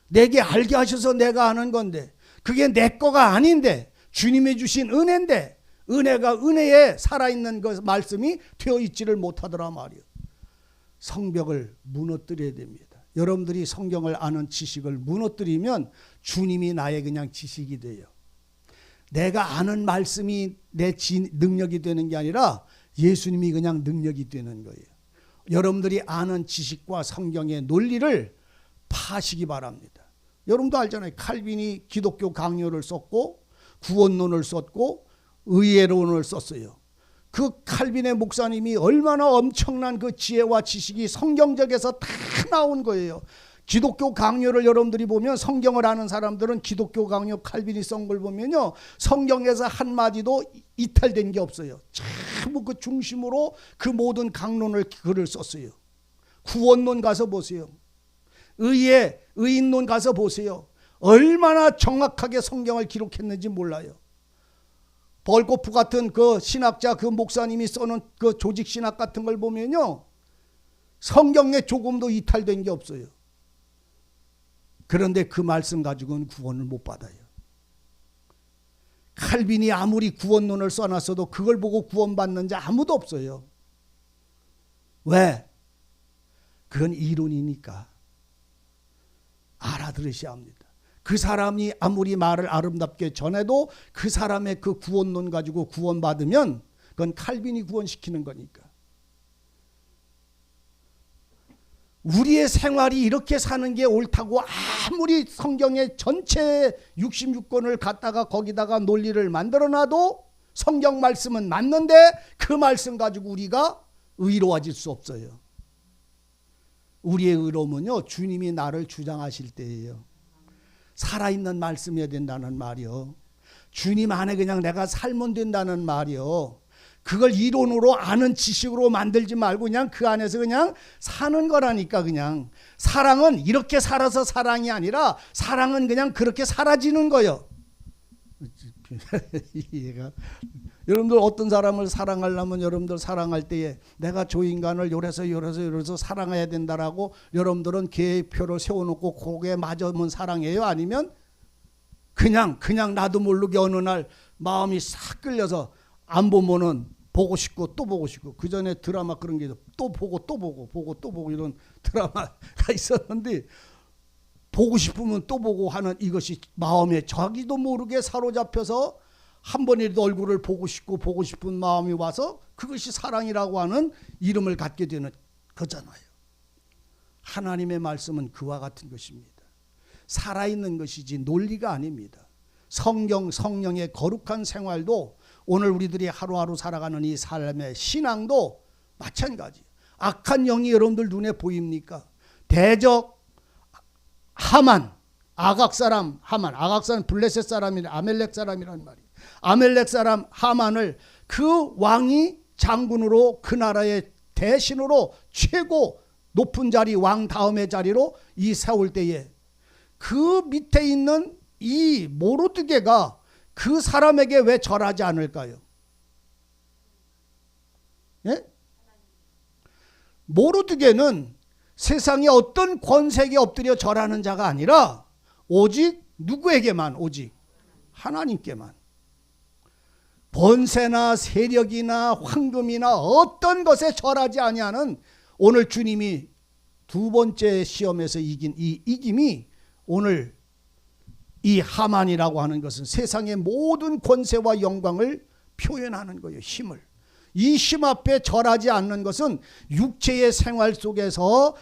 내게 알게 하셔서 내가 아는 건데. 그게 내 거가 아닌데 주님이 주신 은혜인데 은혜가 은혜에 살아있는 그 말씀이 되어 있지를 못하더라 말이요. 성벽을 무너뜨려야 됩니다. 여러분들이 성경을 아는 지식을 무너뜨리면 주님이 나의 그냥 지식이 돼요. 내가 아는 말씀이 내 능력이 되는 게 아니라 예수님이 그냥 능력이 되는 거예요. 여러분들이 아는 지식과 성경의 논리를 파시기 바랍니다. 여러분도 알잖아요. 칼빈이 기독교 강요를 썼고 구원론을 썼고 의회론을 썼어요. 그 칼빈의 목사님이 얼마나 엄청난 그 지혜와 지식이 성경적에서 다 나온 거예요. 기독교 강요를 여러분들이 보면 성경을 아는 사람들은 기독교 강요 칼빈이 쓴 걸 보면요. 성경에서 한마디도 이탈된 게 없어요. 전부 그 중심으로 그 모든 강론을 글을 썼어요. 구원론 가서 보세요. 의인론 가서 보세요. 얼마나 정확하게 성경을 기록했는지 몰라요. 벌코프 같은 그 신학자 그 목사님이 써놓은 그 조직 신학 같은 걸 보면요. 성경에 조금도 이탈된 게 없어요. 그런데 그 말씀 가지고는 구원을 못 받아요. 칼빈이 아무리 구원론을 써놨어도 그걸 보고 구원받는 자 아무도 없어요. 왜? 그건 이론이니까. 알아들으셔야 합니다. 그 사람이 아무리 말을 아름답게 전해도 그 사람의 그 구원론 가지고 구원받으면 그건 칼빈이 구원시키는 거니까. 우리의 생활이 이렇게 사는 게 옳다고 아무리 성경의 전체 66권을 갖다가 거기다가 논리를 만들어놔도 성경 말씀은 맞는데 그 말씀 가지고 우리가 의로워질 수 없어요. 우리의 의로움은요, 주님이 나를 주장하실 때예요. 살아있는 말씀이어야 된다는 말이요. 주님 안에 그냥 내가 살면 된다는 말이요. 그걸 이론으로 아는 지식으로 만들지 말고 그냥 그 안에서 그냥 사는 거라니까. 그냥 사랑은 이렇게 살아서 사랑이 아니라 사랑은 그냥 그렇게 사라지는 거예요. 여러분들 어떤 사람을 사랑하려면 여러분들 사랑할 때에 내가 저 인간을 요래서 사랑해야 된다라고 여러분들은 계획표를 세워놓고 그게 맞으면 사랑해요? 아니면 그냥 나도 모르게 어느 날 마음이 싹 끌려서 안 보면은 보고 싶고 또 보고 싶고, 그 전에 드라마 그런 게 또 보고 이런 드라마가 있었는데, 보고 싶으면 또 보고 하는 이것이 마음에 자기도 모르게 사로잡혀서 한 번이라도 얼굴을 보고 싶은 마음이 와서 그것이 사랑이라고 하는 이름을 갖게 되는 거잖아요. 하나님의 말씀은 그와 같은 것입니다. 살아있는 것이지 논리가 아닙니다. 성령의 거룩한 생활도 오늘 우리들이 하루하루 살아가는 이 삶의 신앙도 마찬가지. 악한 영이 여러분들 눈에 보입니까? 대적 하만, 아각사람 블레셋 사람이라 아멜렉 사람이란 말이에요. 아멜렉 사람 하만을 그 왕이 장군으로 그 나라의 대신으로 최고 높은 자리, 왕 다음의 자리로 이 세울 때에 그 밑에 있는 이 모르드게가 그 사람에게 왜 절하지 않을까요? 예? 모르드게는 세상에 어떤 권세에 엎드려 절하는 자가 아니라 오직 누구에게만? 오직 하나님께만. 번세나 세력이나 황금이나 어떤 것에 절하지 아니하는, 오늘 주님이 두 번째 시험에서 이긴 이 이김이 오늘 이 하만이라고 하는 것은 세상의 모든 권세와 영광을 표현하는 거예요. 힘을. 이 힘 앞에 절하지 않는 것은 육체의 생활 속에서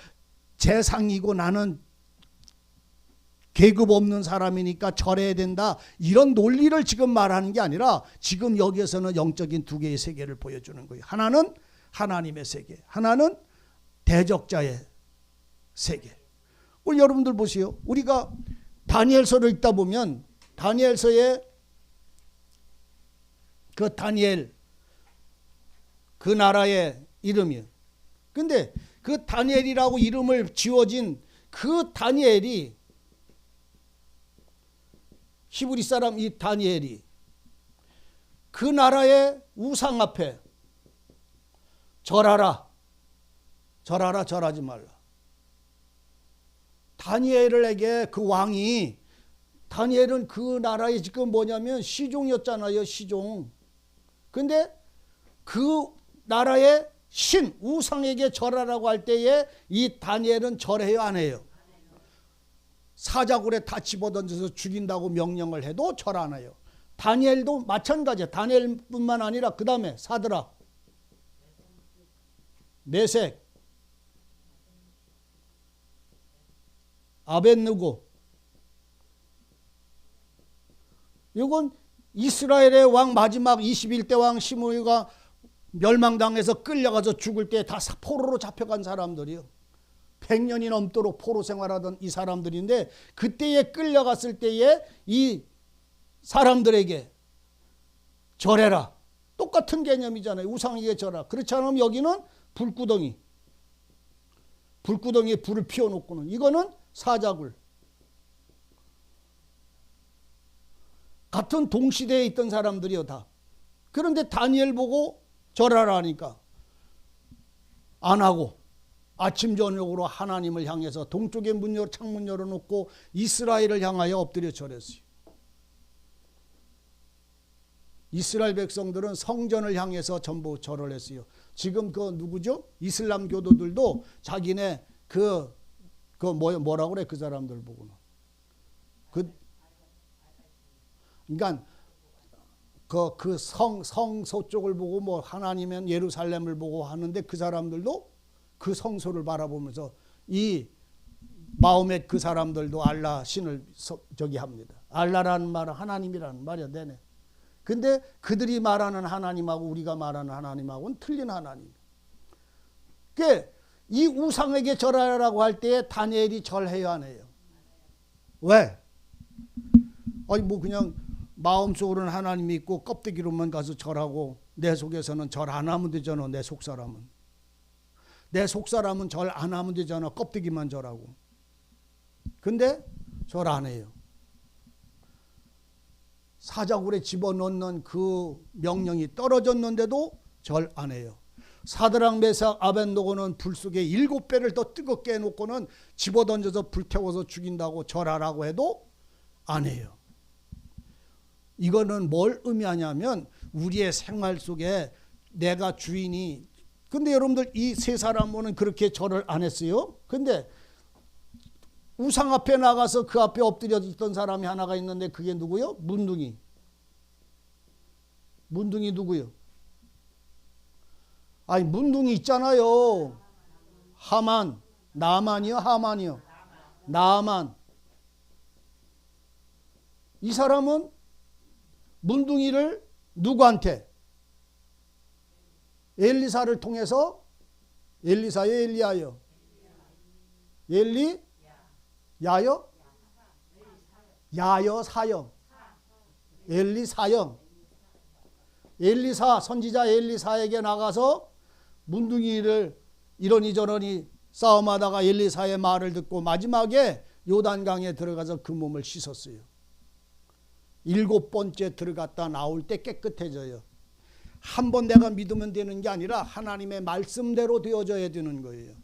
재상이고 나는 계급 없는 사람이니까 절해야 된다, 이런 논리를 지금 말하는 게 아니라 지금 여기에서는 영적인 두 개의 세계를 보여주는 거예요. 하나는 하나님의 세계, 하나는 대적자의 세계. 우리 여러분들 보세요. 우리가 다니엘서를 읽다 보면 다니엘서에 그 다니엘 그 나라의 이름이에요. 근데 그 다니엘이라고 이름을 지어진 그 다니엘이, 히브리 사람 이 다니엘이 그 나라의 우상 앞에 절하라. 절하라, 절하지 말라. 다니엘에게 그 왕이, 다니엘은 그 나라의 지금 뭐냐면 시종이었잖아요. 시종. 근데 그 나라의 신, 우상에게 절하라고 할 때에 이 다니엘은 절해요, 안 해요? 사자굴에 다 집어던져서 죽인다고 명령을 해도 절 안 해요. 다니엘도 마찬가지야. 다니엘뿐만 아니라 그 다음에 사드락, 메색, 아벳느고. 이건 이스라엘의 왕 마지막 21대 왕 시므이가 멸망당해서 끌려가서 죽을 때 다 포로로 잡혀간 사람들이요. 100년이 넘도록 포로 생활하던 이 사람들인데 그때에 끌려갔을 때에 이 사람들에게 절해라. 똑같은 개념이잖아요. 우상에게 절하라. 그렇지 않으면 여기는 불구덩이에 불을 피워놓고는, 이거는 사자굴. 같은 동시대에 있던 사람들이요 다. 그런데 다니엘 보고 절하라 하니까 안 하고 아침 저녁으로 하나님을 향해서 동쪽에 창문 열어놓고 이스라엘을 향하여 엎드려 절했어요. 이스라엘 백성들은 성전을 향해서 전부 절을 했어요. 지금 그 누구죠? 이슬람 교도들도 자기네 뭐라고 그래? 그 사람들 보고는. 그러니까 그 성소 쪽을 보고 뭐 하나님은 예루살렘을 보고 하는데 그 사람들도 그 성소를 바라보면서 이 마호멧 그 사람들도 알라 신을 저기 합니다. 알라라는 말은 하나님이라는 말이야, 내내. 근데 그들이 말하는 하나님하고 우리가 말하는 하나님하고는 틀린 하나님. 그러니까 이 우상에게 절하라고 할 때에 다니엘이 절해야 안 해요. 왜? 아니 뭐 그냥 마음속으로는 하나님이 있고 껍데기로만 가서 절하고 내 속에서는 절 안 하면 되잖아. 내 속사람은 절 안 하면 되잖아. 껍데기만 절하고. 근데 절 안 해요. 사자굴에 집어넣는 그 명령이 떨어졌는데도 절 안 해요. 사드락 메삭 아벳느고는 불 속에 7배를 더 뜨겁게 해놓고는 집어던져서 불태워서 죽인다고 절하라고 해도 안 해요. 이거는 뭘 의미하냐면 우리의 생활 속에 내가 주인이, 근데 여러분들 이 세 사람은 그렇게 절을 안 했어요. 근데 우상 앞에 나가서 그 앞에 엎드려 있던 사람이 하나가 있는데 그게 누구요? 문둥이 누구요? 아니 문둥이 있잖아요. 하만, 나만이요? 하만이요? 나만. 이 사람은 문둥이를 누구한테? 엘리사를 통해서, 엘리사요? 엘리야요? 야요? 야요? 사요? 엘리사요? 엘리사, 선지자 엘리사에게 나가서 문둥이를 이러니저러니 싸움하다가 엘리사의 말을 듣고 마지막에 요단강에 들어가서 그 몸을 씻었어요. 7번째 들어갔다 나올 때 깨끗해져요. 한 번 내가 믿으면 되는 게 아니라 하나님의 말씀대로 되어져야 되는 거예요.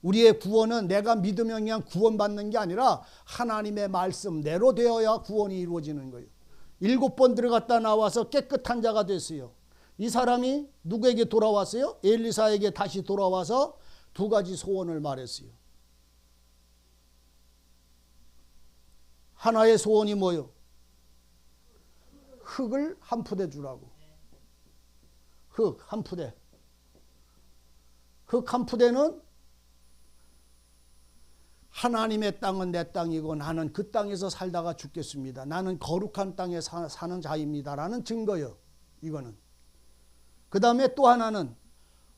우리의 구원은 내가 믿으면 그냥 구원받는 게 아니라 하나님의 말씀대로 되어야 구원이 이루어지는 거예요. 7번 들어갔다 나와서 깨끗한 자가 됐어요. 이 사람이 누구에게 돌아왔어요? 엘리사에게 다시 돌아와서 2가지 소원을 말했어요. 하나의 소원이 뭐요? 흙을 한 푸대 주라고. 흙 한 푸대. 흙 한 푸대는 하나님의 땅은 내 땅이고 나는 그 땅에서 살다가 죽겠습니다. 나는 거룩한 땅에 사는 자입니다라는 증거요. 이거는. 그 다음에 또 하나는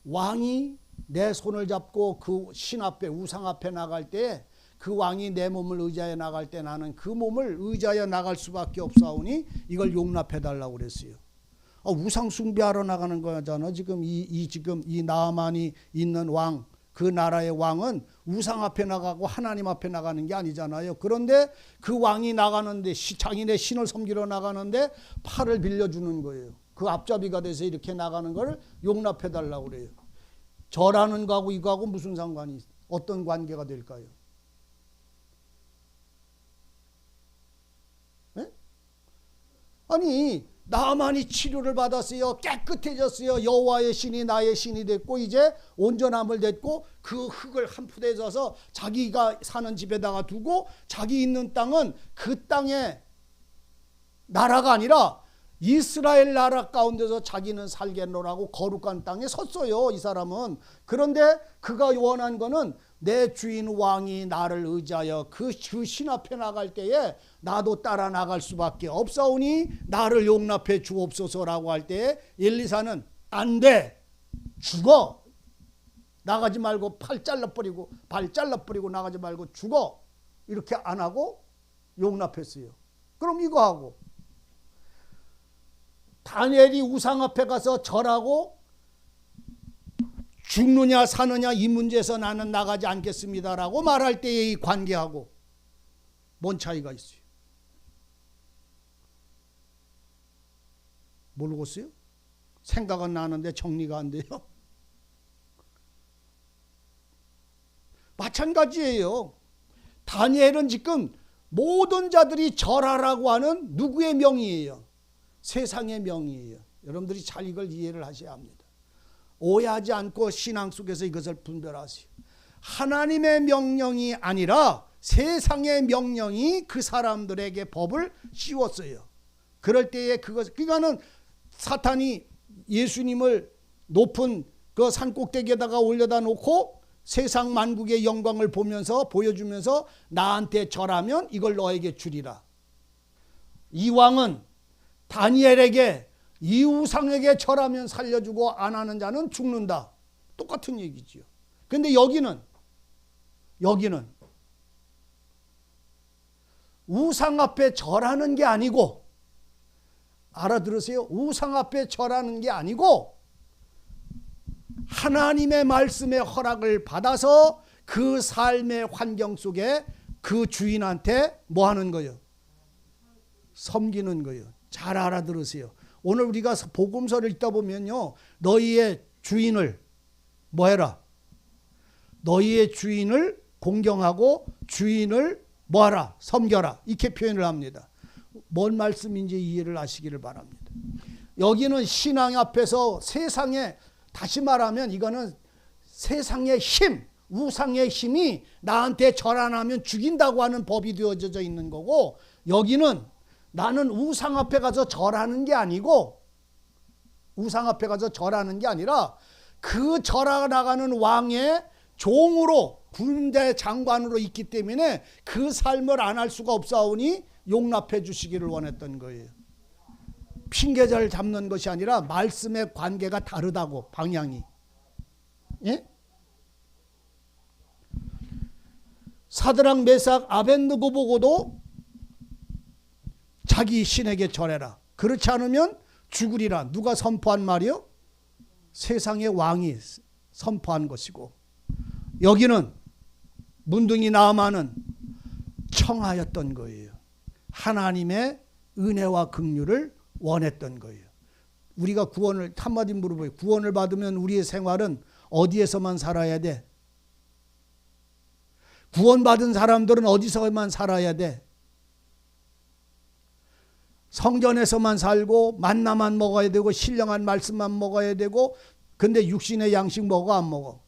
왕이 내 손을 잡고 그 신 앞에, 우상 앞에 나갈 때 그 왕이 내 몸을 의지하여 나갈 때 나는 그 몸을 의지하여 나갈 수밖에 없사오니 이걸 용납해 달라고 그랬어요. 우상 숭배하러 나가는 거잖아. 지금 이 나아만이 있는 왕, 그 나라의 왕은 우상 앞에 나가고 하나님 앞에 나가는 게 아니잖아요. 그런데 그 왕이 나가는데, 자기네 신을 섬기러 나가는데 팔을 빌려주는 거예요. 그 앞잡이가 돼서 이렇게 나가는 걸 용납해 달라고 그래요. 저라는 거하고 이거하고 무슨 상관이 어떤 관계가 될까요? 네? 아니 나만이 치료를 받았어요. 깨끗해졌어요. 여호와의 신이 나의 신이 됐고 이제 온전함을 됐고 그 흙을 한 푸대에 져서 자기가 사는 집에다가 두고 자기 있는 땅은 그 땅의 나라가 아니라 이스라엘 나라 가운데서 자기는 살겠노라고 거룩한 땅에 섰어요. 이 사람은. 그런데 그가 원한 거는 내 주인 왕이 나를 의지하여 그 신 앞에 나갈 때에 나도 따라 나갈 수밖에 없사오니 나를 용납해 주옵소서라고 할 때에 엘리사는 안 돼, 죽어, 나가지 말고 발 잘라버리고 나가지 말고 죽어, 이렇게 안 하고 용납했어요. 그럼 이거 하고 다니엘이 우상 앞에 가서 절하고 죽느냐 사느냐 이 문제에서 나는 나가지 않겠습니다라고 말할 때의 이 관계하고 뭔 차이가 있어요? 모르겠어요? 생각은 나는데 정리가 안 돼요. 마찬가지예요. 다니엘은 지금 모든 자들이 절하라고 하는 누구의 명이에요? 세상의 명이에요. 여러분들이 잘 이걸 이해를 하셔야 합니다. 오해하지 않고 신앙 속에서 이것을 분별하세요. 하나님의 명령이 아니라 세상의 명령이 그 사람들에게 법을 씌웠어요. 그럴 때에 그거는 사탄이 예수님을 높은 그 산꼭대기에다가 올려다 놓고 세상 만국의 영광을 보여주면서 나한테 절하면 이걸 너에게 주리라. 이 왕은 다니엘에게 이 우상에게 절하면 살려주고 안 하는 자는 죽는다. 똑같은 얘기지요. 그런데 여기는 우상 앞에 절하는 게 아니고, 알아들으세요? 우상 앞에 절하는 게 아니고 하나님의 말씀의 허락을 받아서 그 삶의 환경 속에 그 주인한테 뭐 하는 거예요? 섬기는 거예요. 잘 알아들으세요. 오늘 우리가 복음서를 읽다 보면요, 너희의 주인을 뭐 해라? 너희의 주인을 공경하고 주인을 뭐 하라? 섬겨라. 이렇게 표현을 합니다. 뭔 말씀인지 이해를 하시기를 바랍니다. 여기는 신앙 앞에서 세상에, 다시 말하면 이거는 세상의 힘, 우상의 힘이 나한테 절 안 하면 죽인다고 하는 법이 되어져 있는 거고, 여기는 나는 우상 앞에 가서 절하는 게 아니고, 우상 앞에 가서 절하는 게 아니라 그 절하 나가는 왕의 종으로, 군대 장관으로 있기 때문에 그 삶을 안 할 수가 없사오니 용납해 주시기를 원했던 거예요. 핑계자를 잡는 것이 아니라 말씀의 관계가 다르다고, 방향이. 예? 사드락 메삭 아벳느고 보고도 자기 신에게 절해라. 그렇지 않으면 죽으리라. 누가 선포한 말이요? 세상의 왕이 선포한 것이고, 여기는 문둥이 나아만은 청하였던 거예요. 하나님의 은혜와 긍휼을 원했던 거예요. 우리가 구원을, 한마디 물어봐요. 구원을 받으면 우리의 생활은 어디에서만 살아야 돼? 구원받은 사람들은 어디서만 살아야 돼? 성전에서만 살고 만나만 먹어야 되고 신령한 말씀만 먹어야 되고, 근데 육신의 양식 먹어 안 먹어?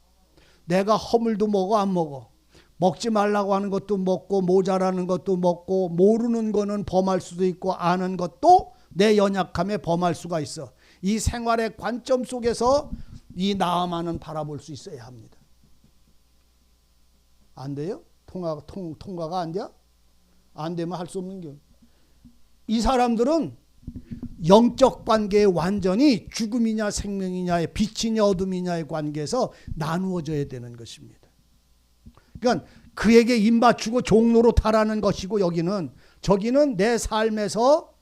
내가 허물도 먹어 안 먹어? 먹지 말라고 하는 것도 먹고 모자라는 것도 먹고, 모르는 거는 범할 수도 있고 아는 것도 내 연약함에 범할 수가 있어. 이 생활의 관점 속에서 이 나아만은 바라볼 수 있어야 합니다. 안 돼요? 통과가 안 돼? 안 되면 할 수 없는 게. 이 사람들은 영적 관계에 완전히 죽음이냐 생명이냐의, 빛이냐 어둠이냐의 관계에서 나누어져야 되는 것입니다. 그러니까 그에게 입맞추고 종로로 타라는 것이고, 저기는 내 삶에서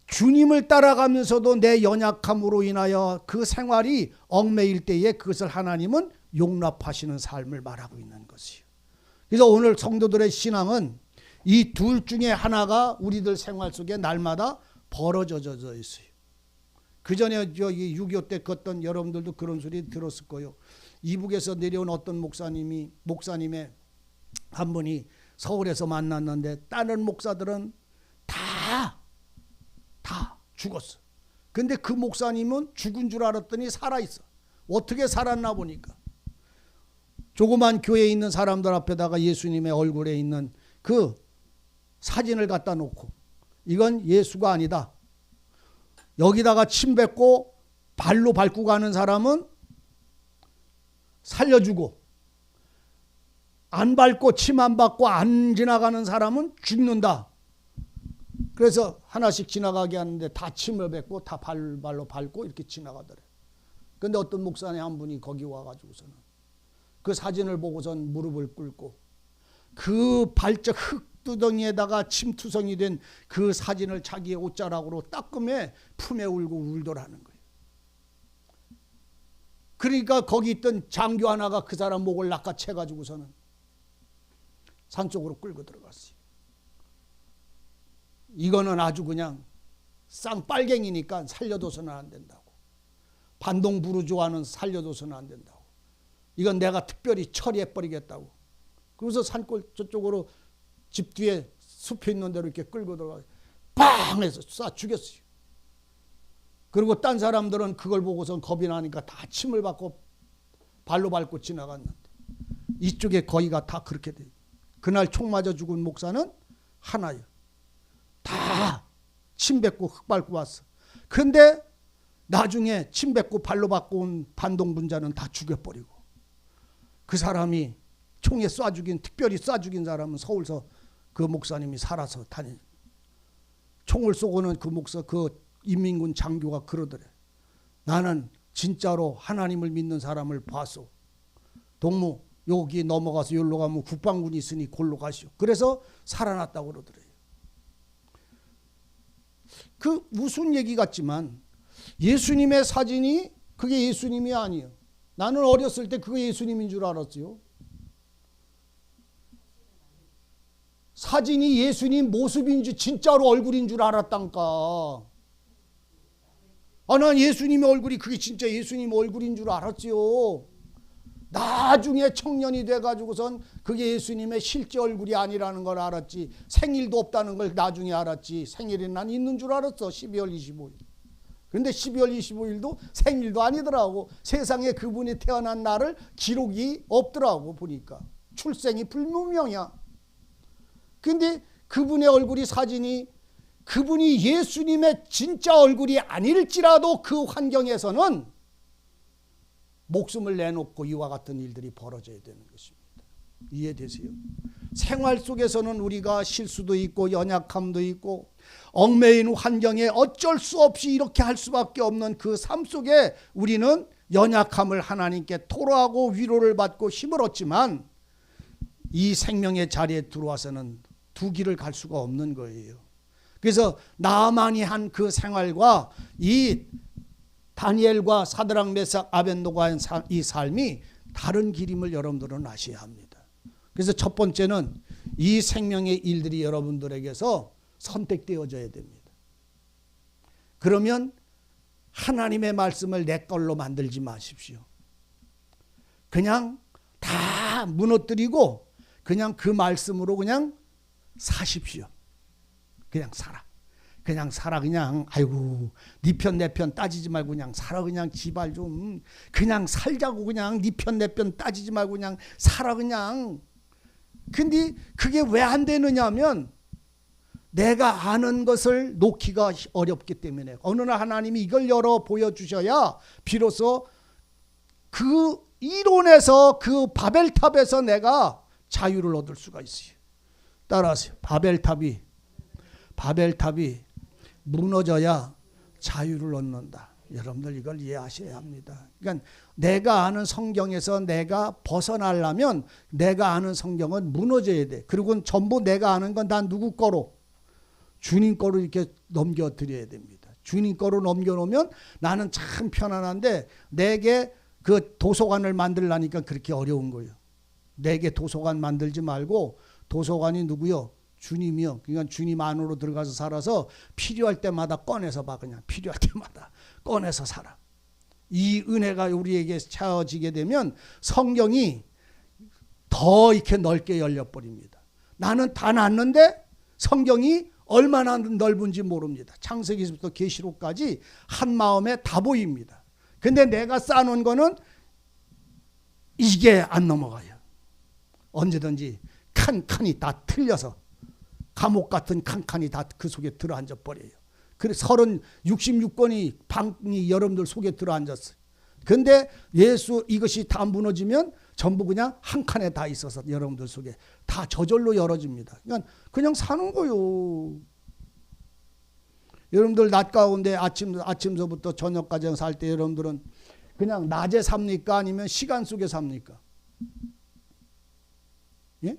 주님을 따라가면서도 내 연약함으로 인하여 그 생활이 얽매일 때에 그것을 하나님은 용납하시는 삶을 말하고 있는 것이에요. 그래서 오늘 성도들의 신앙은 이 둘 중에 하나가 우리들 생활 속에 날마다 벌어져 있어요. 그 전에 저기 6.25 때 걷던 여러분들도 그런 소리 들었을 거예요. 이북에서 내려온 어떤 목사님의 한 분이 서울에서 만났는데 다른 목사들은 다 죽었어. 근데 그 목사님은 죽은 줄 알았더니 살아있어. 어떻게 살았나 보니까 조그만 교회에 있는 사람들 앞에다가 예수님의 얼굴에 있는 그 사진을 갖다 놓고 이건 예수가 아니다. 여기다가 침 뱉고 발로 밟고 가는 사람은 살려주고 안 밟고 침 안 받고 안 지나가는 사람은 죽는다. 그래서 하나씩 지나가게 하는데 다 침을 뱉고 다 발로 밟고 이렇게 지나가더래. 근데 어떤 목사님 한 분이 거기 와가지고서는 그 사진을 보고선 무릎을 꿇고 그 발적 흙두덩이에다가 침투성이 된 그 사진을 자기의 옷자락으로 닦으며 품에 울고 울더라는 거예요. 그러니까 거기 있던 장교 하나가 그 사람 목을 낚아채가지고서는 산속으로 끌고 들어갔어요. 이거는 아주 그냥 쌍빨갱이니까 살려둬서는 안 된다고. 반동 부르주아는 살려둬서는 안 된다고. 이건 내가 특별히 처리해버리겠다고. 그래서 산골 저쪽으로 집 뒤에 숲이 있는 데로 이렇게 끌고 들어가서 빵 해서 쏴 죽였어요. 그리고 딴 사람들은 그걸 보고선 겁이 나니까 다 침을 받고 발로 밟고 지나갔는데 이쪽에 거의가 다 그렇게 돼요. 그날 총 맞아 죽은 목사는 하나예요. 다 침 뱉고 흙 밟고 왔어. 근데 나중에 침 뱉고 발로 밟고 온 반동분자는 다 죽여버리고 그 사람이 총에 쏴 죽인 특별히 쏴 죽인 사람은 서울서 그 목사님이 살아서 다니. 총을 쏘고는 그 목사 그 인민군 장교가 그러더래. 나는 진짜로 하나님을 믿는 사람을 봤소. 동무 여기 넘어가서 여기로 가면 국방군이 있으니 골로 가시오. 그래서 살아났다고 그러더래요. 그 무슨 얘기 같지만 예수님의 사진이 그게 예수님이 아니에요. 나는 어렸을 때 그게 예수님인 줄 알았지요. 사진이 예수님 모습인 줄 진짜로 얼굴인 줄 알았단가. 난 예수님의 얼굴이 그게 진짜 예수님 얼굴인 줄 알았지요. 나중에 청년이 돼가지고선 그게 예수님의 실제 얼굴이 아니라는 걸 알았지. 생일도 없다는 걸 나중에 알았지. 생일이 난 있는 줄 알았어. 12월 25일. 근데 12월 25일도 생일도 아니더라고. 세상에 그분이 태어난 날을 기록이 없더라고 보니까. 출생이 불분명이야. 근데 그분의 얼굴이 사진이 그분이 예수님의 진짜 얼굴이 아닐지라도 그 환경에서는 목숨을 내놓고 이와 같은 일들이 벌어져야 되는 것입니다. 이해되세요? 생활 속에서는 우리가 실수도 있고 연약함도 있고 얽매인 환경에 어쩔 수 없이 이렇게 할 수밖에 없는 그 삶 속에 우리는 연약함을 하나님께 토로하고 위로를 받고 힘을 얻지만 이 생명의 자리에 들어와서는 두 길을 갈 수가 없는 거예요. 그래서 나만이 한 그 생활과 이 다니엘과 사드락 메삭 아벳노고의 이 삶이 다른 길임을 여러분들은 아셔야 합니다. 그래서 첫 번째는 이 생명의 일들이 여러분들에게서 선택되어져야 됩니다. 그러면 하나님의 말씀을 내 걸로 만들지 마십시오. 그냥 다 무너뜨리고 그냥 그 말씀으로 그냥 사십시오. 그냥 살아. 그냥 살아. 그냥 아이고 네 편 내 편 따지지 말고 그냥 살아. 그냥 지발 좀 그냥 살자고. 그냥 네 편 내 편 따지지 말고 그냥 살아. 그냥. 근데 그게 왜 안 되느냐 하면 내가 아는 것을 놓기가 어렵기 때문에 어느 날 하나님이 이걸 열어 보여주셔야 비로소 그 이론에서 그 바벨탑에서 내가 자유를 얻을 수가 있어요. 따라하세요. 바벨탑이 무너져야 자유를 얻는다. 여러분들 이걸 이해하셔야 합니다. 그러니까 내가 아는 성경에서 내가 벗어나려면 내가 아는 성경은 무너져야 돼. 그리고 전부 내가 아는 건 다 누구 거로? 주님 거로 이렇게 넘겨드려야 됩니다. 주님 거로 넘겨놓으면 나는 참 편안한데 내게 그 도서관을 만들려니까 그렇게 어려운 거예요. 내게 도서관 만들지 말고 도서관이 누구요? 주님이요. 그러니까 주님 안으로 들어가서 살아서 필요할 때마다 꺼내서 봐. 그냥 필요할 때마다. 꺼내서 살아. 이 은혜가 우리에게 채워지게 되면 성경이 더 이렇게 넓게 열려버립니다. 나는 다 났는데 성경이 얼마나 넓은지 모릅니다. 창세기부터 계시록까지 한 마음에 다 보입니다. 근데 내가 쌓아놓은 거는 이게 안 넘어가요. 언제든지 칸칸이 다 틀려서 감옥 같은 칸칸이 다 그 속에 들어앉아 버려요. 그래서 66권이 방이 여러분들 속에 들어앉았어요. 근데 예수 이것이 다 무너지면 전부 그냥 한 칸에 다 있어서 여러분들 속에 다 저절로 열어집니다. 그냥 사는 거요. 여러분들 낮 가운데 아침서부터 저녁까지 살 때 여러분들은 그냥 낮에 삽니까? 아니면 시간 속에 삽니까? 예?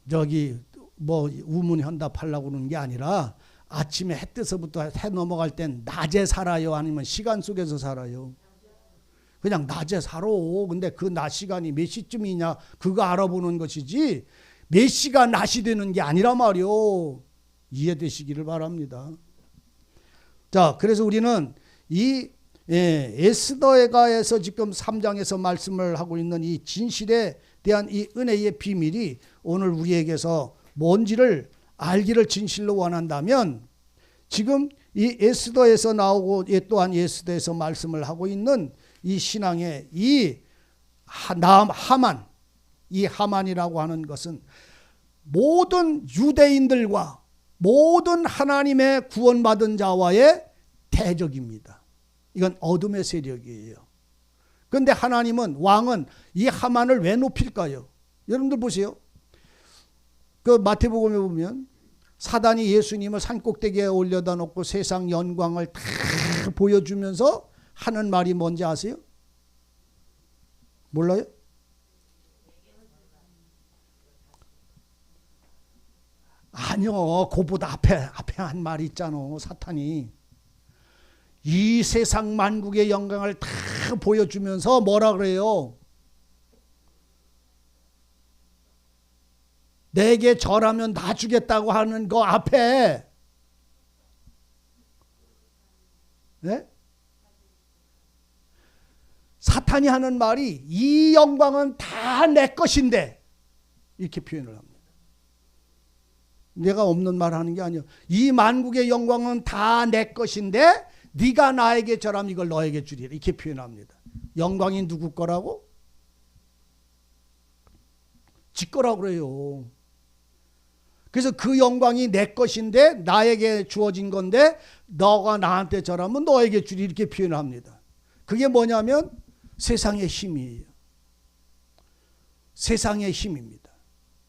저기 뭐 우문현답하려고 그러는 게 아니라 아침에 해 뜨서부터 해 넘어갈 땐 낮에 살아요? 아니면 시간 속에서 살아요? 그냥 낮에 살아. 근데 그 낮 시간이 몇 시쯤이냐 그거 알아보는 것이지 몇 시가 낮이 되는 게 아니라 말이요. 이해되시기를 바랍니다. 자, 그래서 우리는 이 에스더에가에서 지금 3장에서 말씀을 하고 있는 이 진실에 대한 이 은혜의 비밀이 오늘 우리에게서 뭔지를 알기를 진실로 원한다면 지금 이 에스더에서 나오고 또한 에스더에서 말씀을 하고 있는 이 신앙의 이 하만, 이 하만이라고 하는 것은 모든 유대인들과 모든 하나님의 구원받은 자와의 대적입니다. 이건 어둠의 세력이에요. 그런데 하나님은 왕은 이 하만을 왜 높일까요? 여러분들 보세요. 그 마태복음에 보면 사단이 예수님을 산꼭대기에 올려다 놓고 세상 영광을 다 보여주면서 하는 말이 뭔지 아세요? 몰라요? 아니요. 그보다 앞에 한 말이 있잖아. 사탄이. 이 세상 만국의 영광을 다 보여주면서 뭐라 그래요? 내게 절하면 나 주겠다고 하는 거 앞에 네? 사탄이 하는 말이 이 영광은 다 내 것인데 이렇게 표현을 합니다. 내가 없는 말 하는 게 아니에요. 이 만국의 영광은 다 내 것인데 네가 나에게 절하면 이걸 너에게 주리라 이렇게 표현합니다. 영광이 누구 거라고? 지 거라고 그래요. 그래서 그 영광이 내 것인데 나에게 주어진 건데 너가 나한테 절하면 너에게 주리 이렇게 표현합니다. 그게 뭐냐면 세상의 힘이에요. 세상의 힘입니다.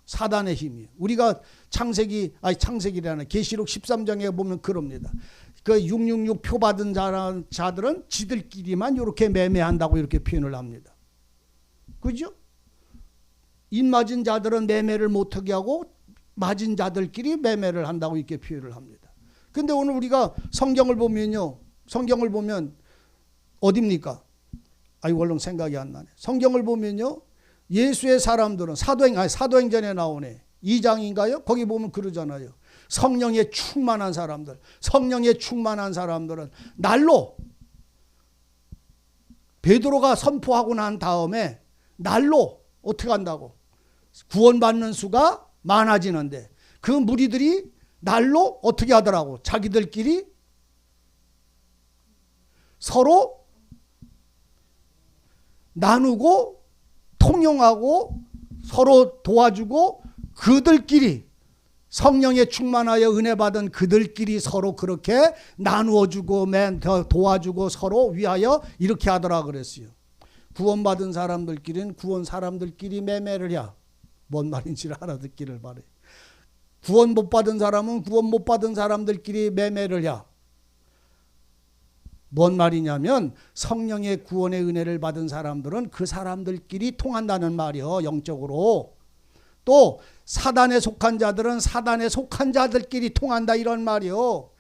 사단의 힘이에요. 우리가 창세기라는 계시록 13장에 보면 그럽니다. 그 666 표 받은 자들은 지들끼리만 이렇게 매매한다고 이렇게 표현을 합니다. 그죠? 입 맞은 자들은 매매를 못하게 하고 맞은 자들끼리 매매를 한다고 이렇게 표현을 합니다. 근데 오늘 우리가 성경을 보면요. 성경을 보면 어딥니까? 아이고 얼른 생각이 안 나네. 성경을 보면요. 예수의 사람들은 사도행전에 나오네. 2장인가요? 거기 보면 그러잖아요. 성령에 충만한 사람들, 성령에 충만한 사람들은 날로 베드로가 선포하고 난 다음에 날로 어떻게 한다고? 구원받는 수가 많아지는데 그 무리들이 날로 어떻게 하더라고? 자기들끼리 서로 나누고 통용하고 서로 도와주고 그들끼리 성령에 충만하여 은혜 받은 그들끼리 서로 그렇게 나누어주고 도와주고 서로 위하여 이렇게 하더라 그랬어요. 구원받은 사람들끼리는 구원 사람들끼리 매매를 해. 뭔 말인지를 알아듣기를 바래. 구원 못 받은 사람은 구원 못 받은 사람들끼리 매매를 해. 뭔 말이냐면 성령의 구원의 은혜를 받은 사람들은 그 사람들끼리 통한다는 말이요. 영적으로. 또 사단에 속한 자들은 사단에 속한 자들끼리 통한다 이런 말이요.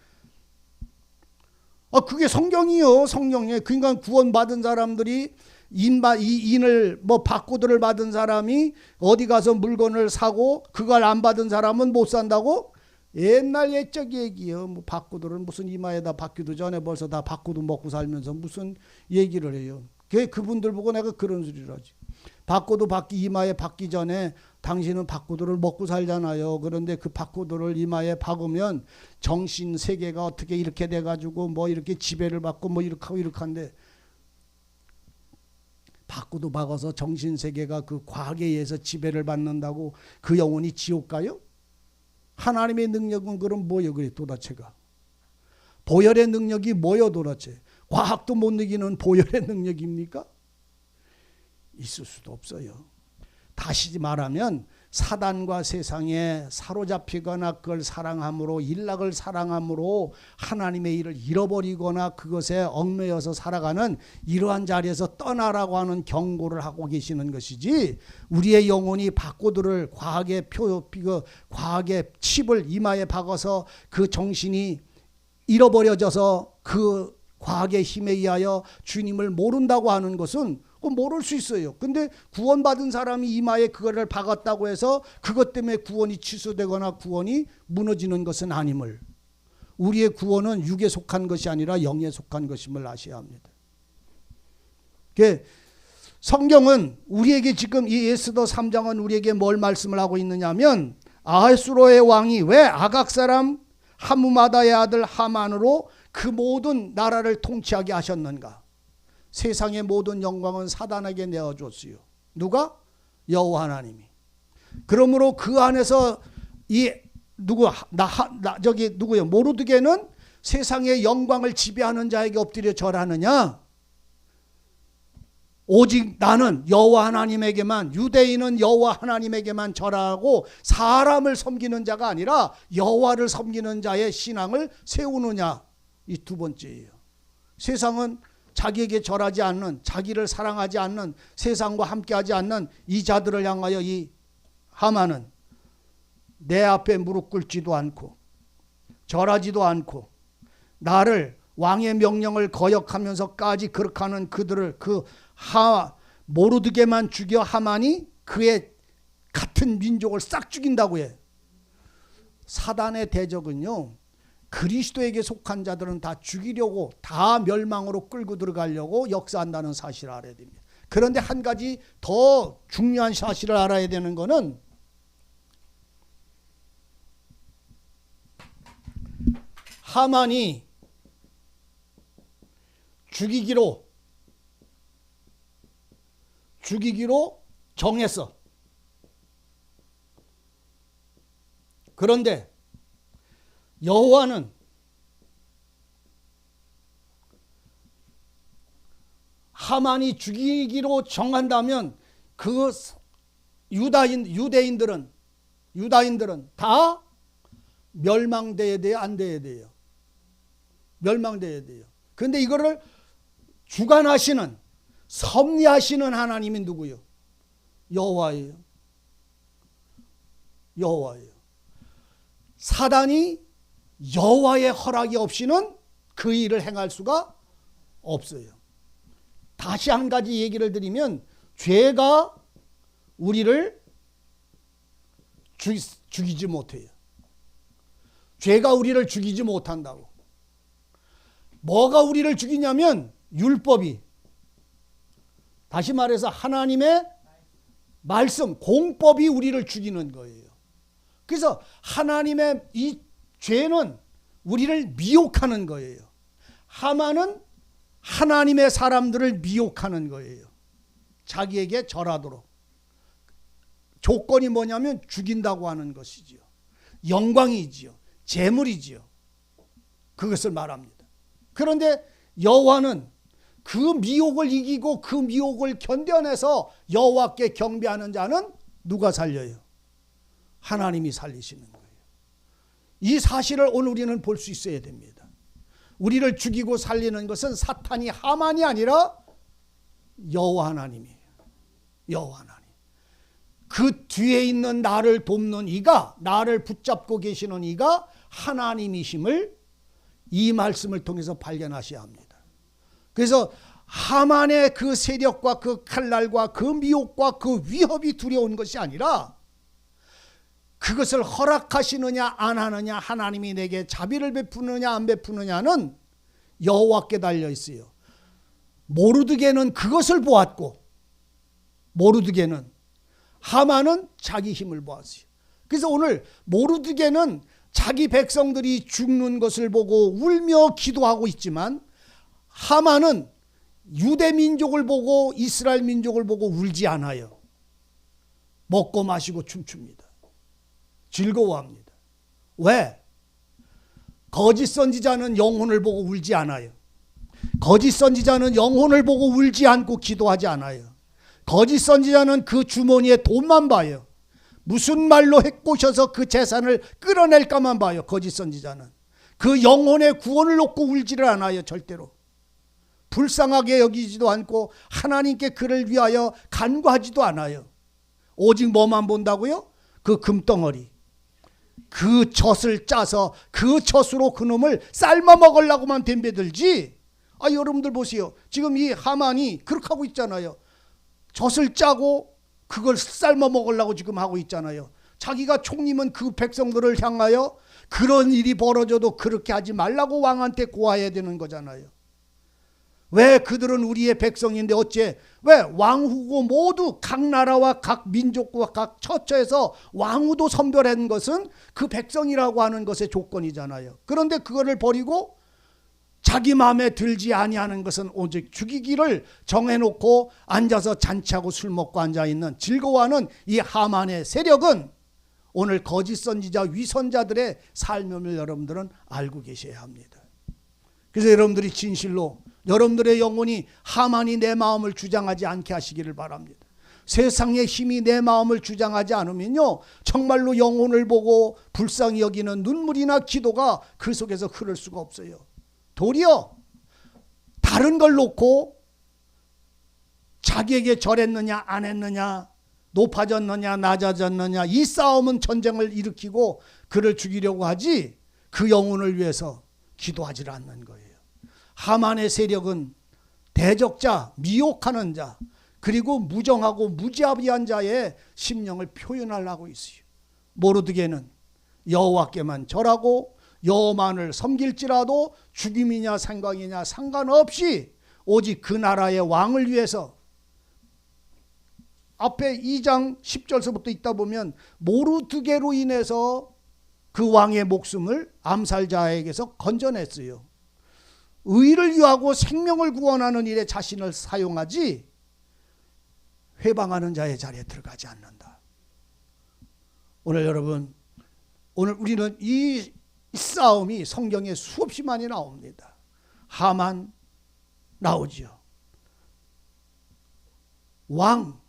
그게 성경이요. 성경에. 그러니까 구원받은 사람들이 인을 바꾸들을 받은 사람이 어디 가서 물건을 사고 그걸 안 받은 사람은 못 산다고? 옛날 옛적 얘기요. 뭐 박구들은 무슨 이마에다 박기도 전에 벌써 다 박구도 먹고 살면서 무슨 얘기를 해요. 그분들 보고 내가 그런 소리를 하지. 박구도 이마에 박기 전에 당신은 박구들을 먹고 살잖아요. 그런데 그 박구들을 이마에 박으면 정신 세계가 어떻게 이렇게 돼가지고 뭐 이렇게 지배를 받고 뭐 이렇게 하고 이렇게 한데, 박구도 박아서 정신 세계가 그 과학에 의해서 지배를 받는다고 그 영혼이 지옥 가요? 하나님의 능력은 그럼 뭐요? 그래 도대체가 보혈의 능력이 뭐요? 도대체 과학도 못 이기는 보혈의 능력입니까? 있을 수도 없어요. 다시 말하면 사단과 세상에 사로잡히거나 그걸 사랑함으로, 일락을 사랑함으로 하나님의 일을 잃어버리거나 그것에 얽매여서 살아가는 이러한 자리에서 떠나라고 하는 경고를 하고 계시는 것이지, 우리의 영혼이 박구들을 과학의 칩을 이마에 박아서 그 정신이 잃어버려져서 그 과학의 힘에 의하여 주님을 모른다고 하는 것은 모를 수 있어요. 근데 구원받은 사람이 이마에 그거를 박았다고 해서 그것 때문에 구원이 취소되거나 구원이 무너지는 것은 아님을, 우리의 구원은 육에 속한 것이 아니라 영에 속한 것임을 아셔야 합니다. 성경은 우리에게 지금 이 에스더 3장은 우리에게 뭘 말씀을 하고 있느냐면, 아하수로의 왕이 왜 아각 사람 하무마다의 아들 하만으로 그 모든 나라를 통치하게 하셨는가? 세상의 모든 영광은 사단에게 내어줬어요. 누가? 여호와 하나님이. 그러므로 그 안에서 누구요? 모르드게는 세상의 영광을 지배하는 자에게 엎드려 절하느냐? 오직 나는 여호와 하나님에게만, 유대인은 여호와 하나님에게만 절하고 사람을 섬기는 자가 아니라 여호와를 섬기는 자의 신앙을 세우느냐? 이 두 번째예요. 세상은 자기에게 절하지 않는, 자기를 사랑하지 않는, 세상과 함께하지 않는 이 자들을 향하여 이 하만은 내 앞에 무릎 꿇지도 않고 절하지도 않고 나를 왕의 명령을 거역하면서까지 그렇게 하는 그들을, 모르드게만 죽여 하만이 그의 같은 민족을 싹 죽인다고 해. 사단의 대적은요, 그리스도에게 속한 자들은 다 죽이려고, 다 멸망으로 끌고 들어가려고 역사한다는 사실을 알아야 됩니다. 그런데 한 가지 더 중요한 사실을 알아야 되는 것은, 하만이 죽이기로 정했어. 그런데 여호와는 하만이 죽이기로 정한다면 그 유대인들은 다 멸망돼야 돼요, 안 돼야 돼요? 멸망돼야 돼요. 그런데 이거를 주관하시는, 섭리하시는 하나님이 누구요? 여호와예요. 여호와예요. 사단이 여호와의 허락이 없이는 그 일을 행할 수가 없어요. 다시 한 가지 얘기를 드리면, 죄가 우리를 죽이지 못해요. 죄가 우리를 죽이지 못한다고. 뭐가 우리를 죽이냐면 율법이, 다시 말해서 하나님의 말씀, 공법이 우리를 죽이는 거예요. 그래서 하나님의 이 죄는 우리를 미혹하는 거예요. 하만은 하나님의 사람들을 미혹하는 거예요. 자기에게 절하도록. 조건이 뭐냐면 죽인다고 하는 것이지요. 영광이지요. 재물이지요. 그것을 말합니다. 그런데 여호와는 그 미혹을 이기고 그 미혹을 견뎌내서 여호와께 경배하는 자는 누가 살려요? 하나님이 살리시는 거예요. 이 사실을 오늘 우리는 볼 수 있어야 됩니다. 우리를 죽이고 살리는 것은 사탄이, 하만이 아니라 여호와 하나님이에요. 여호와 하나님. 그 뒤에 있는 나를 돕는 이가, 나를 붙잡고 계시는 이가 하나님이심을 이 말씀을 통해서 발견하셔야 합니다. 그래서 하만의 그 세력과 그 칼날과 그 미혹과 그 위협이 두려운 것이 아니라 그것을 허락하시느냐 안 하느냐, 하나님이 내게 자비를 베푸느냐 안 베푸느냐는 여호와께 달려 있어요. 모르드게는 그것을 보았고, 모르드게는, 하만은 자기 힘을 보았어요. 그래서 오늘 모르드게는 자기 백성들이 죽는 것을 보고 울며 기도하고 있지만, 하만은 유대 민족을 보고 이스라엘 민족을 보고 울지 않아요. 먹고 마시고 춤춥니다. 즐거워합니다. 왜? 거짓 선지자는 영혼을 보고 울지 않아요. 거짓 선지자는 영혼을 보고 울지 않고 기도하지 않아요. 거짓 선지자는 그 주머니에 돈만 봐요. 무슨 말로 해꼬셔서 그 재산을 끌어낼까만 봐요. 거짓 선지자는 그 영혼의 구원을 놓고 울지를 않아요. 절대로 불쌍하게 여기지도 않고 하나님께 그를 위하여 간구하지도 않아요. 오직 뭐만 본다고요? 그 금덩어리, 그 젖을 짜서 그 젖으로 그놈을 삶아 먹으려고만 덤벼들지. 여러분들 보세요. 지금 이 하만이 그렇게 하고 있잖아요. 젖을 짜고 그걸 삶아 먹으려고 지금 하고 있잖아요. 자기가 총리면 그 백성들을 향하여 그런 일이 벌어져도 그렇게 하지 말라고 왕한테 고하해야 되는 거잖아요. 왜? 그들은 우리의 백성인데 어째? 왜? 왕후고 모두 각 나라와 각 민족과 각 처처에서 왕후도 선별한 것은 그 백성이라고 하는 것의 조건이잖아요. 그런데 그거를 버리고 자기 마음에 들지 아니하는 것은 오직 죽이기를 정해놓고 앉아서 잔치하고 술 먹고 앉아있는, 즐거워하는 이 하만의 세력은 오늘 거짓 선지자 위선자들의 삶임을 여러분들은 알고 계셔야 합니다. 그래서 여러분들이 진실로 여러분들의 영혼이 하만이 내 마음을 주장하지 않게 하시기를 바랍니다. 세상의 힘이 내 마음을 주장하지 않으면요, 정말로 영혼을 보고 불쌍히 여기는 눈물이나 기도가 그 속에서 흐를 수가 없어요. 도리어 다른 걸 놓고 자기에게 절했느냐 안 했느냐, 높아졌느냐 낮아졌느냐, 이 싸움은 전쟁을 일으키고 그를 죽이려고 하지 그 영혼을 위해서 기도하지 않는 거예요. 하만의 세력은 대적자, 미혹하는 자, 그리고 무정하고 무자비한 자의 심령을 표현하려고 있어요. 모르드게는 여호와께만 절하고 여호만을 섬길지라도 죽임이냐 생광이냐 상관없이 오직 그 나라의 왕을 위해서, 앞에 2장 10절서부터 있다 보면 모르드게로 인해서 그 왕의 목숨을 암살자에게서 건져냈어요. 의를 위하고 생명을 구원하는 일에 자신을 사용하지 회방하는 자의 자리에 들어가지 않는다. 오늘 여러분, 오늘 우리는 이 싸움이 성경에 수없이 많이 나옵니다. 하만 나오지요. 왕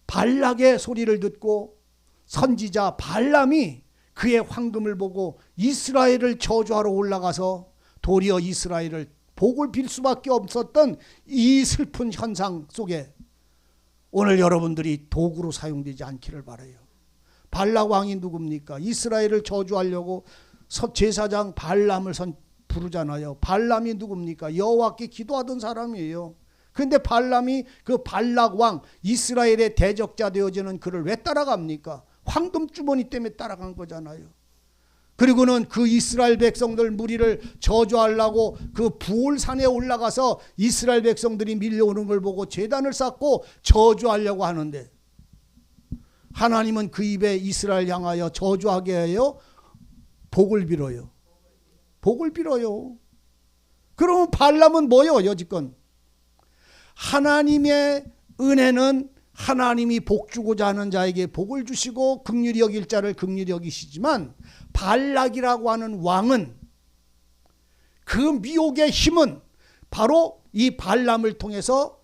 발락의 소리를 듣고 선지자 발람이 그의 황금을 보고 이스라엘을 저주하러 올라가서 도리어 이스라엘을 복을 빌 수밖에 없었던 이 슬픈 현상 속에 오늘 여러분들이 도구로 사용되지 않기를 바라요. 발락 왕이 누굽니까? 이스라엘을 저주하려고 제사장 발람을 부르잖아요. 발람이 누굽니까? 여호와께 기도하던 사람이에요. 그런데 발람이 그 발락 왕, 이스라엘의 대적자 되어지는 그를 왜 따라갑니까? 황금 주머니 때문에 따라간 거잖아요. 그리고는 그 이스라엘 백성들 무리를 저주하려고 그 부올산에 올라가서 이스라엘 백성들이 밀려오는 걸 보고 제단을 쌓고 저주하려고 하는데, 하나님은 그 입에 이스라엘 향하여 저주하게 하여 복을 빌어요. 복을 빌어요. 그러면 발람은 뭐요? 여지껏 하나님의 은혜는 하나님이 복 주고자 하는 자에게 복을 주시고 긍휼히 여길 자를 긍휼히 여기시지만, 발락이라고 하는 왕은 그 미혹의 힘은 바로 이 발람을 통해서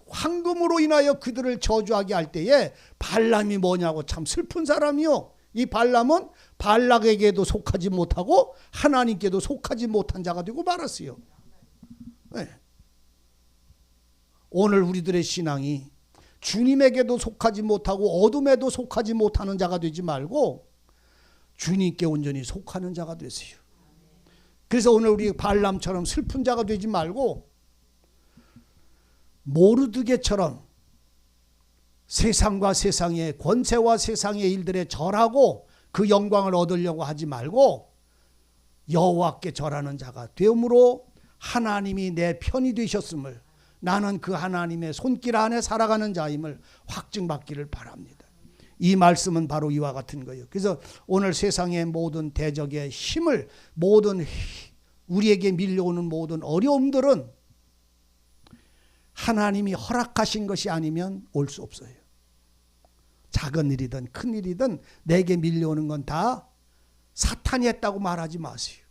황금으로 인하여 그들을 저주하게 할 때에, 발람이 뭐냐고 참 슬픈 사람이요. 이 발람은 발락에게도 속하지 못하고 하나님께도 속하지 못한 자가 되고 말았어요. 네. 오늘 우리들의 신앙이 주님에게도 속하지 못하고 어둠에도 속하지 못하는 자가 되지 말고 주님께 온전히 속하는 자가 되세요. 그래서 오늘 우리 발람처럼 슬픈 자가 되지 말고 모르드게처럼 세상과 세상의 권세와 세상의 일들에 절하고 그 영광을 얻으려고 하지 말고 여호와께 절하는 자가 되므로 하나님이 내 편이 되셨음을, 나는 그 하나님의 손길 안에 살아가는 자임을 확증받기를 바랍니다. 이 말씀은 바로 이와 같은 거예요. 그래서 오늘 세상의 모든 대적의 힘을, 모든 우리에게 밀려오는 모든 어려움들은 하나님이 허락하신 것이 아니면 올 수 없어요. 작은 일이든 큰 일이든 내게 밀려오는 건 다 사탄이 했다고 말하지 마세요.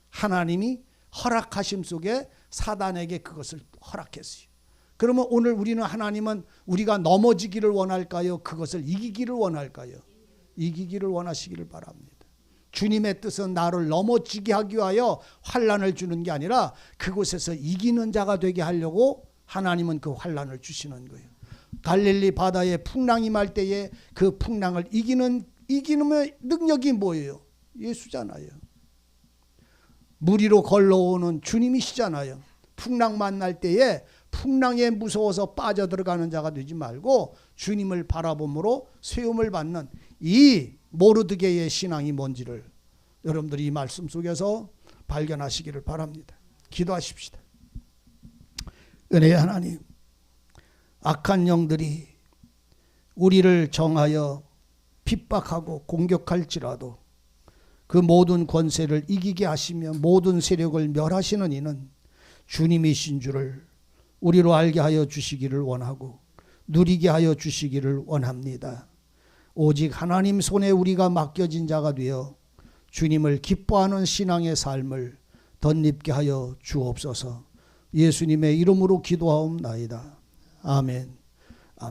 하나님이 허락하심 속에 사단에게 그것을 허락했어요. 그러면 오늘 우리는, 하나님은 우리가 넘어지기를 원할까요? 그것을 이기기를 원할까요? 이기기를 원하시기를 바랍니다. 주님의 뜻은 나를 넘어지게 하기 위하여 환난을 주는 게 아니라 그곳에서 이기는 자가 되게 하려고 하나님은 그 환난을 주시는 거예요. 갈릴리 바다에 풍랑이 말 때에 그 풍랑을 이기는 능력이 뭐예요? 예수잖아요. 물 위로 걸러오는 주님이시잖아요. 풍랑 만날 때에 풍랑에 무서워서 빠져들어가는 자가 되지 말고 주님을 바라봄으로 세움을 받는 이 모르드게의 신앙이 뭔지를 여러분들이 이 말씀 속에서 발견하시기를 바랍니다. 기도하십시다. 은혜의 하나님, 악한 영들이 우리를 정하여 핍박하고 공격할지라도 그 모든 권세를 이기게 하시며 모든 세력을 멸하시는 이는 주님이신 줄을 우리로 알게 하여 주시기를 원하고 누리게 하여 주시기를 원합니다. 오직 하나님 손에 우리가 맡겨진 자가 되어 주님을 기뻐하는 신앙의 삶을 덧입게 하여 주옵소서. 예수님의 이름으로 기도하옵나이다. 아멘.